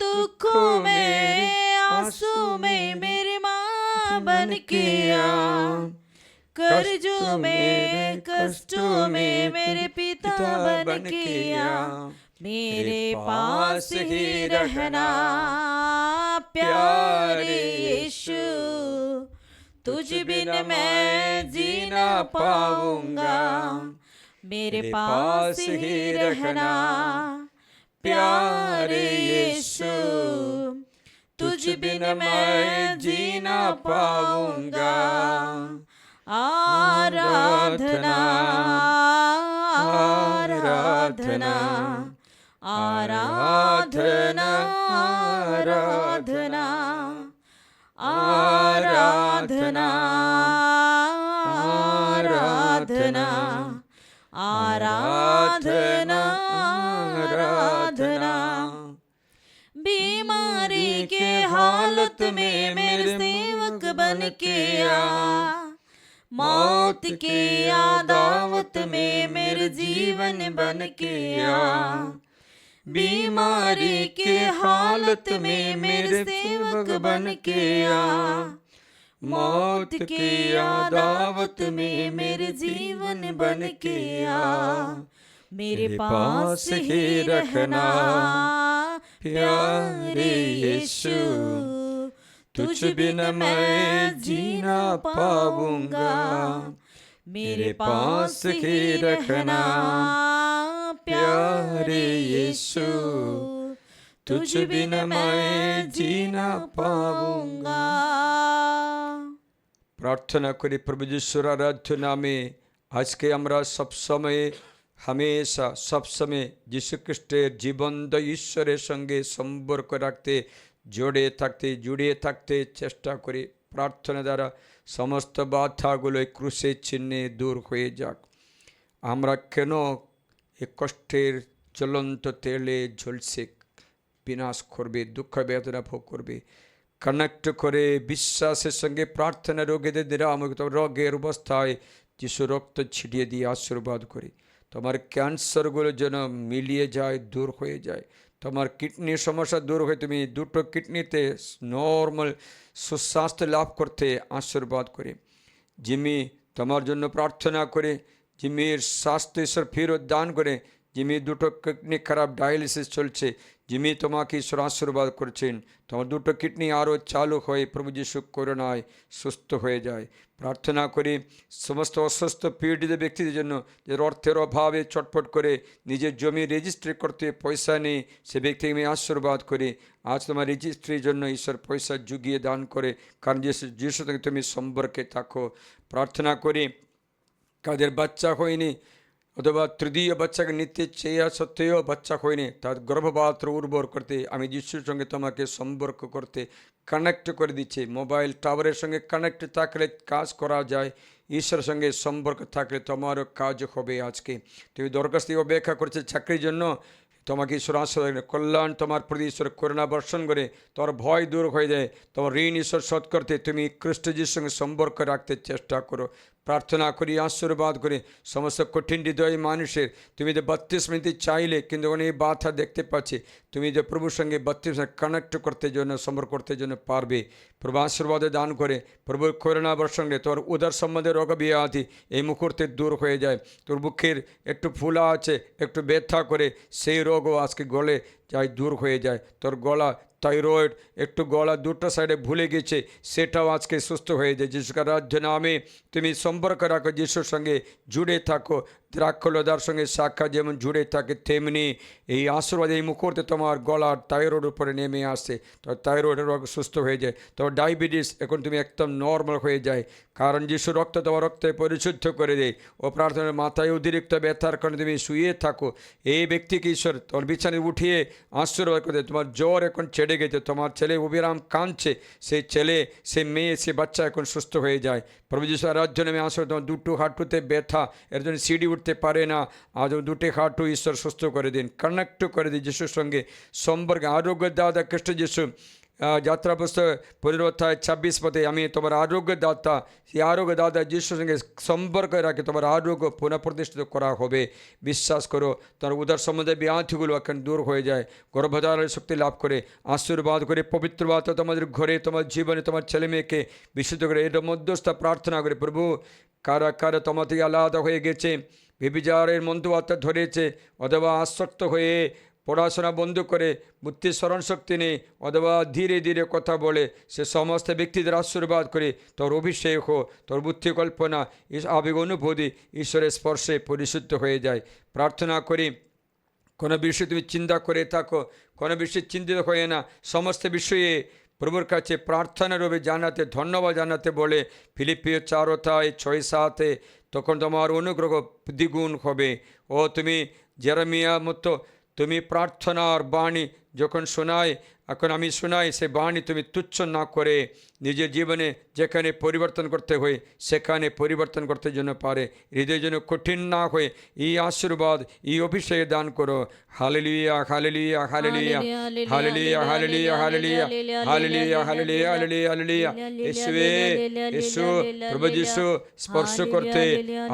Speaker 1: दुखों में आंसू में मेरे माँ बन के आ, कर्जों में कष्टों में मेरे पिता बन के आ। मेरे पास ही रहना प्यारे यीशु तुझ बिन मैं जी ना पाऊंगा। मेरे पास ही रहना प्यारे यीशु तुझ बिन मैं जी ना पाऊंगा। आराधना आराधना आराधना आराधना आराधना आराधना आराधना आराधना। बीमारी के हालत में मेरे सेवक बन के आ, मौत के आदावत में मेरे जीवन बन के आ। बीमारी के हालत में मेरे सेवक बन के आ, मौत के आदावत में मेरे जीवन बन के आ। मेरे पास ही रहना प्यारे यीशु तुझ बिन मैं जी ना पाऊंगा। मेरे पास ही रखना प्यारे यीशु तुझ बिन मैं जी ना पाऊंगा।
Speaker 2: প্রার্থনা করি প্রভু যিশুর আরাধ্য নামে আজকে আমরা সবসময় হামেশা সবসময় যিশু খ্রিস্টের জীবন্ত ঈশ্বরের সঙ্গে সম্পর্ক রাখতে জুড়ে থাকতে চেষ্টা করি। প্রার্থনা দ্বারা সমস্ত বাধাগুলো ক্রুশের চিহ্নে দূর হয়ে যাক। আমরা কেন এই কষ্টের জ্বলন্ত তেলে ঝলসে বিনাশ করবে, দুঃখ বেদনা ভোগ করবে? কানেক্ট করে বিশ্বাসের সঙ্গে প্রার্থনা রোগীদের নিরাময় রোগের অবস্থায় যিশু রক্ত ছিটিয়ে দিয়ে আশীর্বাদ করি। তোমার ক্যান্সারগুলো যেন মিলিয়ে যায়, দূর হয়ে যায়। তোমার কিডনির সমস্যা দূর হয়ে তুমি দুটো কিডনিতে নর্মাল সুস্বাস্থ্য লাভ করতে আশীর্বাদ করে। জিমি তোমার জন্য প্রার্থনা করে, জিমির স্বাস্থ্য ঈশ্বর ফেরত দান করে। জিমি দুটো কিডনি খারাপ, ডায়ালিসিস চলছে, জিমি তোমাকে ঈশ্বর আশীর্বাদ করছেন। তোমার দুটো কিডনি আরও চালু হয়ে প্রভু যিশু করুণায় সুস্থ হয়ে যায়। প্রার্থনা করি সমস্ত অসুস্থ পীড়িত ব্যক্তিদের জন্য, যে অর্থের অভাবে চটপট করে নিজের জমি রেজিস্ট্রি করতে পয়সা নেই, সে ব্যক্তিকে আমি আশীর্বাদ করি। আজ তোমার রেজিস্ট্রির জন্য ঈশ্বর পয়সা জুগিয়ে দান করে, কারণ যিশু থেকে তুমি সম্পর্কে থাকো। প্রার্থনা করি কাদের বাচ্চা হয়নি অথবা তৃতীয় বাচ্চাকে নিতে চেয়ে সত্ত্বেও বাচ্চা হয়নি, তার গর্ভপাত্র উর্বর করতে আমি যিশুর সঙ্গে তোমাকে সম্পর্ক করতে কানেক্ট করে দিচ্ছি। মোবাইল টাওয়ারের সঙ্গে কানেক্ট থাকলে কাজ করা যায়, ঈশ্বরের সঙ্গে সম্পর্ক থাকলে তোমারও কাজ হবে। আজকে তুমি দরখাস্ত অপেক্ষা করছে চাকরির জন্য, তোমাকে ঈশ্বর আশীর্বাদ কল্যাণ তোমার প্রতি ঈশ্বর করুণা বর্ষণ করে তোমার ভয় দূর হয়ে যায়। তোমার ঋণ ঈশ্বর শোধ করতে তুমি খ্রিস্ট যিশুর সঙ্গে সম্পর্ক রাখতে চেষ্টা করো। প্রার্থনা করি আশীর্বাদ করে সমস্ত কঠিন হৃদয় মানুষের, তুমি যে বাপ্তিস্ম নিতে চাইলে কিন্তু অনেক বাধা দেখতে পাচ্ছি, তুমি যে প্রভুর সঙ্গে বাপ্তিস্ম কানেক্ট করতে জন্য সম্পর্ক করতে জন্য পারবে। প্রভু আশীর্বাদে দান করে প্রভুর করুণা বর্ষণে তোর উদার সম্বন্ধে রোগ ব্যাধি এই মুহূর্তে দূর হয়ে যায়। তোর বুকের একটু ফুলা আছে, একটু ব্যথা করে, সেই রোগও আজকে গলে যায়, দূর হয়ে যায়। তোর গলা থাইরয়েড, একটু গলা দুটো সাইডে ভুলে গেছে, সেটাও আজকে সুস্থ হয়ে যায়। যিশুর রাজ্য নামে তুমি সম্পর্ক রাখো, যিশুর সঙ্গে জুড়ে থাকো, দ্রাক্ষলতার সঙ্গে শাখা যেমন জুড়ে থাকে, তেমনি এই আশীর্বাদ এই মুহূর্তে তোমার গলার থাইরয়েড উপরে নেমে আসে। তোমার থাইরয়েডের রোগ সুস্থ হয়ে যায়, তোমার ডায়াবেটিস এখন তুমি একদম নর্মাল হয়ে যায়, কারণ যিশু রক্ত তোমার রক্তে পরিশুদ্ধ করে দেয়। ও প্রার্থনার মাথায় অতিরিক্ত ব্যথার কারণে তুমি শুয়ে থাকো, এই ব্যক্তিকে ঈশ্বর তোমার বিছানায় উঠিয়ে আশীর্বাদ করে দেয়। তোমার জ্বর এখন ছেড়ে গেছে, তোমার ছেলে অবিরাম কাঁদছে, সেই ছেলে, সে মেয়ে, সে বাচ্চা এখন সুস্থ হয়ে যায়। প্রভু যিশু আরাধ্য নামে আসলে তোমার দুটো হাঁটুতে ব্যথা, এর জন্য সিঁড়ি উঠতে পারে না, আজ দুটো হাঁটু ঈশ্বর সুস্থ করে দিন, কানেক্ট করে দিন যিশুর সঙ্গে সম্পর্কে। আরোগ্য দাদা খ্রিস্ট যিশু যাত্রা পুস্তক 15:26 পথে, আমি তোমার আরোগ্য দাতা, সেই আরোগ্য দাদা যিশুর সঙ্গে সম্পর্ক রাখে তোমার আরোগ্য পুনঃপ্রতিষ্ঠিত করা হবে। বিশ্বাস করো, তার উদার সম্বন্ধে ব্যাধিগুলো এখন দূর হয়ে যায়, গর্ভধারণের শক্তি লাভ করে, আশীর্বাদ করে, পবিত্রবাদ তোমাদের ঘরে, তোমার জীবনে, তোমার ছেলে মেয়েকে বিশুদ্ধ করে। এর মধ্যস্থ প্রার্থনা করে, প্রভু কারা কারা তোমার থেকে আলাদা হয়ে গেছে, ব্যভিচারের মন্ত্রবার্তা ধরেছে, অথবা আসক্ত হয়ে পড়াশোনা বন্ধ করে বুদ্ধি স্মরণ শক্তি নেই, অথবা ধীরে ধীরে কথা বলে, সে সমস্ত ব্যক্তিদের আশীর্বাদ করে তোর অভিষেক হো, তোর বুদ্ধি কল্পনা, আবেগ অনুভূতি ঈশ্বরের স্পর্শে পরিশুদ্ধ হয়ে যায়। প্রার্থনা করি, কোনো বিষয়ে তুমি চিন্তা করে থাকো, কোনো বিষয়ে চিন্তিত হয়ে না, সমস্ত বিষয়ে প্রভুর কাছে প্রার্থনা রূপে জানাতে, ধন্যবাদ জানাতে বলে ফিলিপিও 4:6-7, তখন তোমার অনুগ্রহ দ্বিগুণ হবে। ও তুমি জেরেমিয়া মতো তুমি প্রার্থনার বাণী যখন শোনায়, এখন আমি শোনাই, সে বাণী তুমি তুচ্ছ না করে নিজের জীবনে যেখানে পরিবর্তন করতে হয় সেখানে পরিবর্তন করতে জন্য পারে, হৃদয়ের জন্য কঠিন না হয়ে এই আশীর্বাদ, এই অভিষেক দান করো। Hallelujah, hallelujah, hallelujah, hallelujah, hallelujah, hallelujah, hallelujah, hallelujah, hallelujah, hallelujah. యేసువే, యేసు, প্রভু যিশু স্পর্শ করতে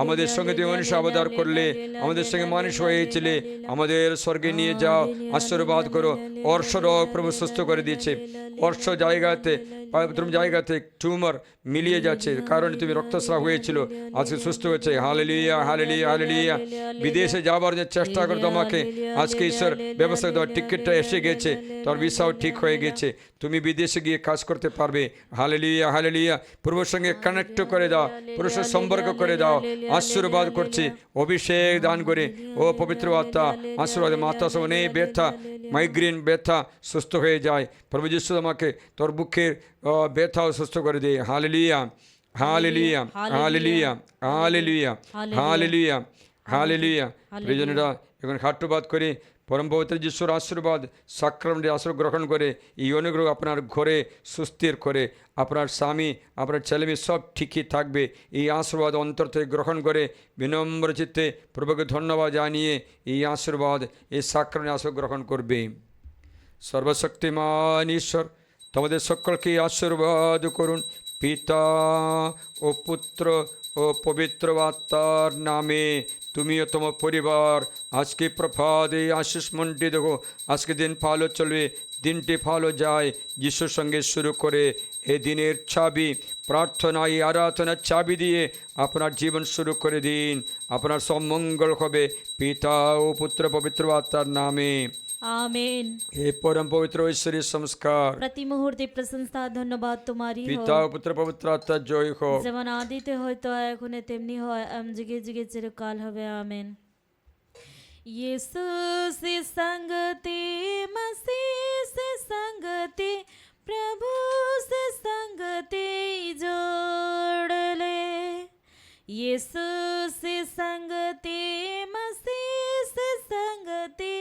Speaker 2: আমাদের সঙ্গে তুমি মনুষ্য অবতার করলে, আমাদের সঙ্গে মানুষ হয়েছিলে, আমাদের স্বর্গে নিয়ে যাও, আশীর্বাদ করো। অর্শরোগ প্রভু সুস্থ করে দিয়েছে, অর্শ জায়গাতে, জায়গাতে টিউমার মিলিয়ে যাচ্ছে, কারণ তুমি রক্তস্রাব হয়েছিল, আজকে সুস্থ হয়েছে। Hallelujah, hallelujah, hallelujah. বিদেশে যাবার যে চেষ্টা করো তোমাকে, আজকে ঈশ্বর ব্যবস্থা, তোমার টিকিটটা এসে গেছে, তোর ভিসাও ঠিক হয়ে গেছে, তুমি বিদেশে গিয়ে কাজ করতে পারবে। Hallelujah, hallelujah. প্রভুর সঙ্গে কানেক্ট করে দাও, পুরুষের সম্পর্ক করে দাও, আশীর্বাদ করছে, অভিষেক দান করে। ও পবিত্র আত্মা আশীর্বাদ, মাথা সব নেই ব্যথা, মাইগ্রেন ব্যথা সুস্থ হয়ে যায়। প্রভু যিশু আমাকে তোর বুকের ব্যথাও সুস্থ করে দে। Hallelujah, hallelujah, hallelujah, hallelujah, hallelujah, hallelujah. প্রিয়জনেরা, এখন হাট্টুবাদ করে পরম পবিত্র যিশুর আশীর্বাদ, সাক্রামেন্টের আশীর্বাদ গ্রহণ করে এই অনুগ্রহ আপনার ঘরে সুস্থির করে, আপনার স্বামী, আপনার ছেলেমেয়ে সব ঠিকই থাকবে। এই আশীর্বাদ অন্তর থেকে গ্রহণ করে বিনম্র চিত্তে প্রভুকে ধন্যবাদ জানিয়ে এই আশীর্বাদ, এই সাক্রামেন্টের আশীর্বাদ গ্রহণ করবে। সর্বশক্তিমান ঈশ্বর তোমাদের সকলকে আশীর্বাদ করুন, পিতা ও পুত্র ও পবিত্র আত্মার নামে। তুমিও তোমার পরিবার আজকে প্রভাতে আশিস মণ্ডিত হো। আজকে দিন ভালো চলবে, দিনটি ভালো যায়, যিশুর সঙ্গে শুরু করে এ দিনের চাবি প্রার্থনায়, আরাধনার চাবি দিয়ে আপনার জীবন শুরু করে দিন। আপনার সব মঙ্গল হবে পিতা ও পুত্র পবিত্র আত্মার নামে,
Speaker 3: आमीन।
Speaker 2: हे परम पवित्र ईश्वरीय संस्कार,
Speaker 3: प्रति मुहूर्ते प्रशंसा धन्यवाद तुम्हारी
Speaker 2: पिता
Speaker 3: हो,
Speaker 2: पुत्र पवित्र आत्मा जय हो।
Speaker 3: যেমন আদিতে হয়তো এখনে তেমনি হয়, যুগে যুগে চিরকাল হবে। আমেন। यीशु से संगति, मसीह से संगति, प्रभु से संगति जोड़ ले। यीशु से संगति, मसीह से संगति,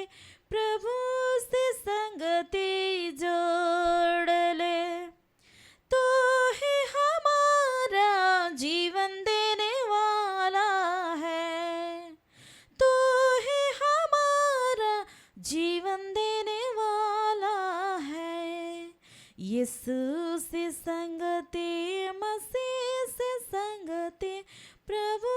Speaker 3: प्रभु से संगति जोड़ ले। तो ही हमारा जीवन देने वाला है, तो ही हमारा जीवन देने वाला है। यीशु से संगति, मसीह से संगति, प्रभु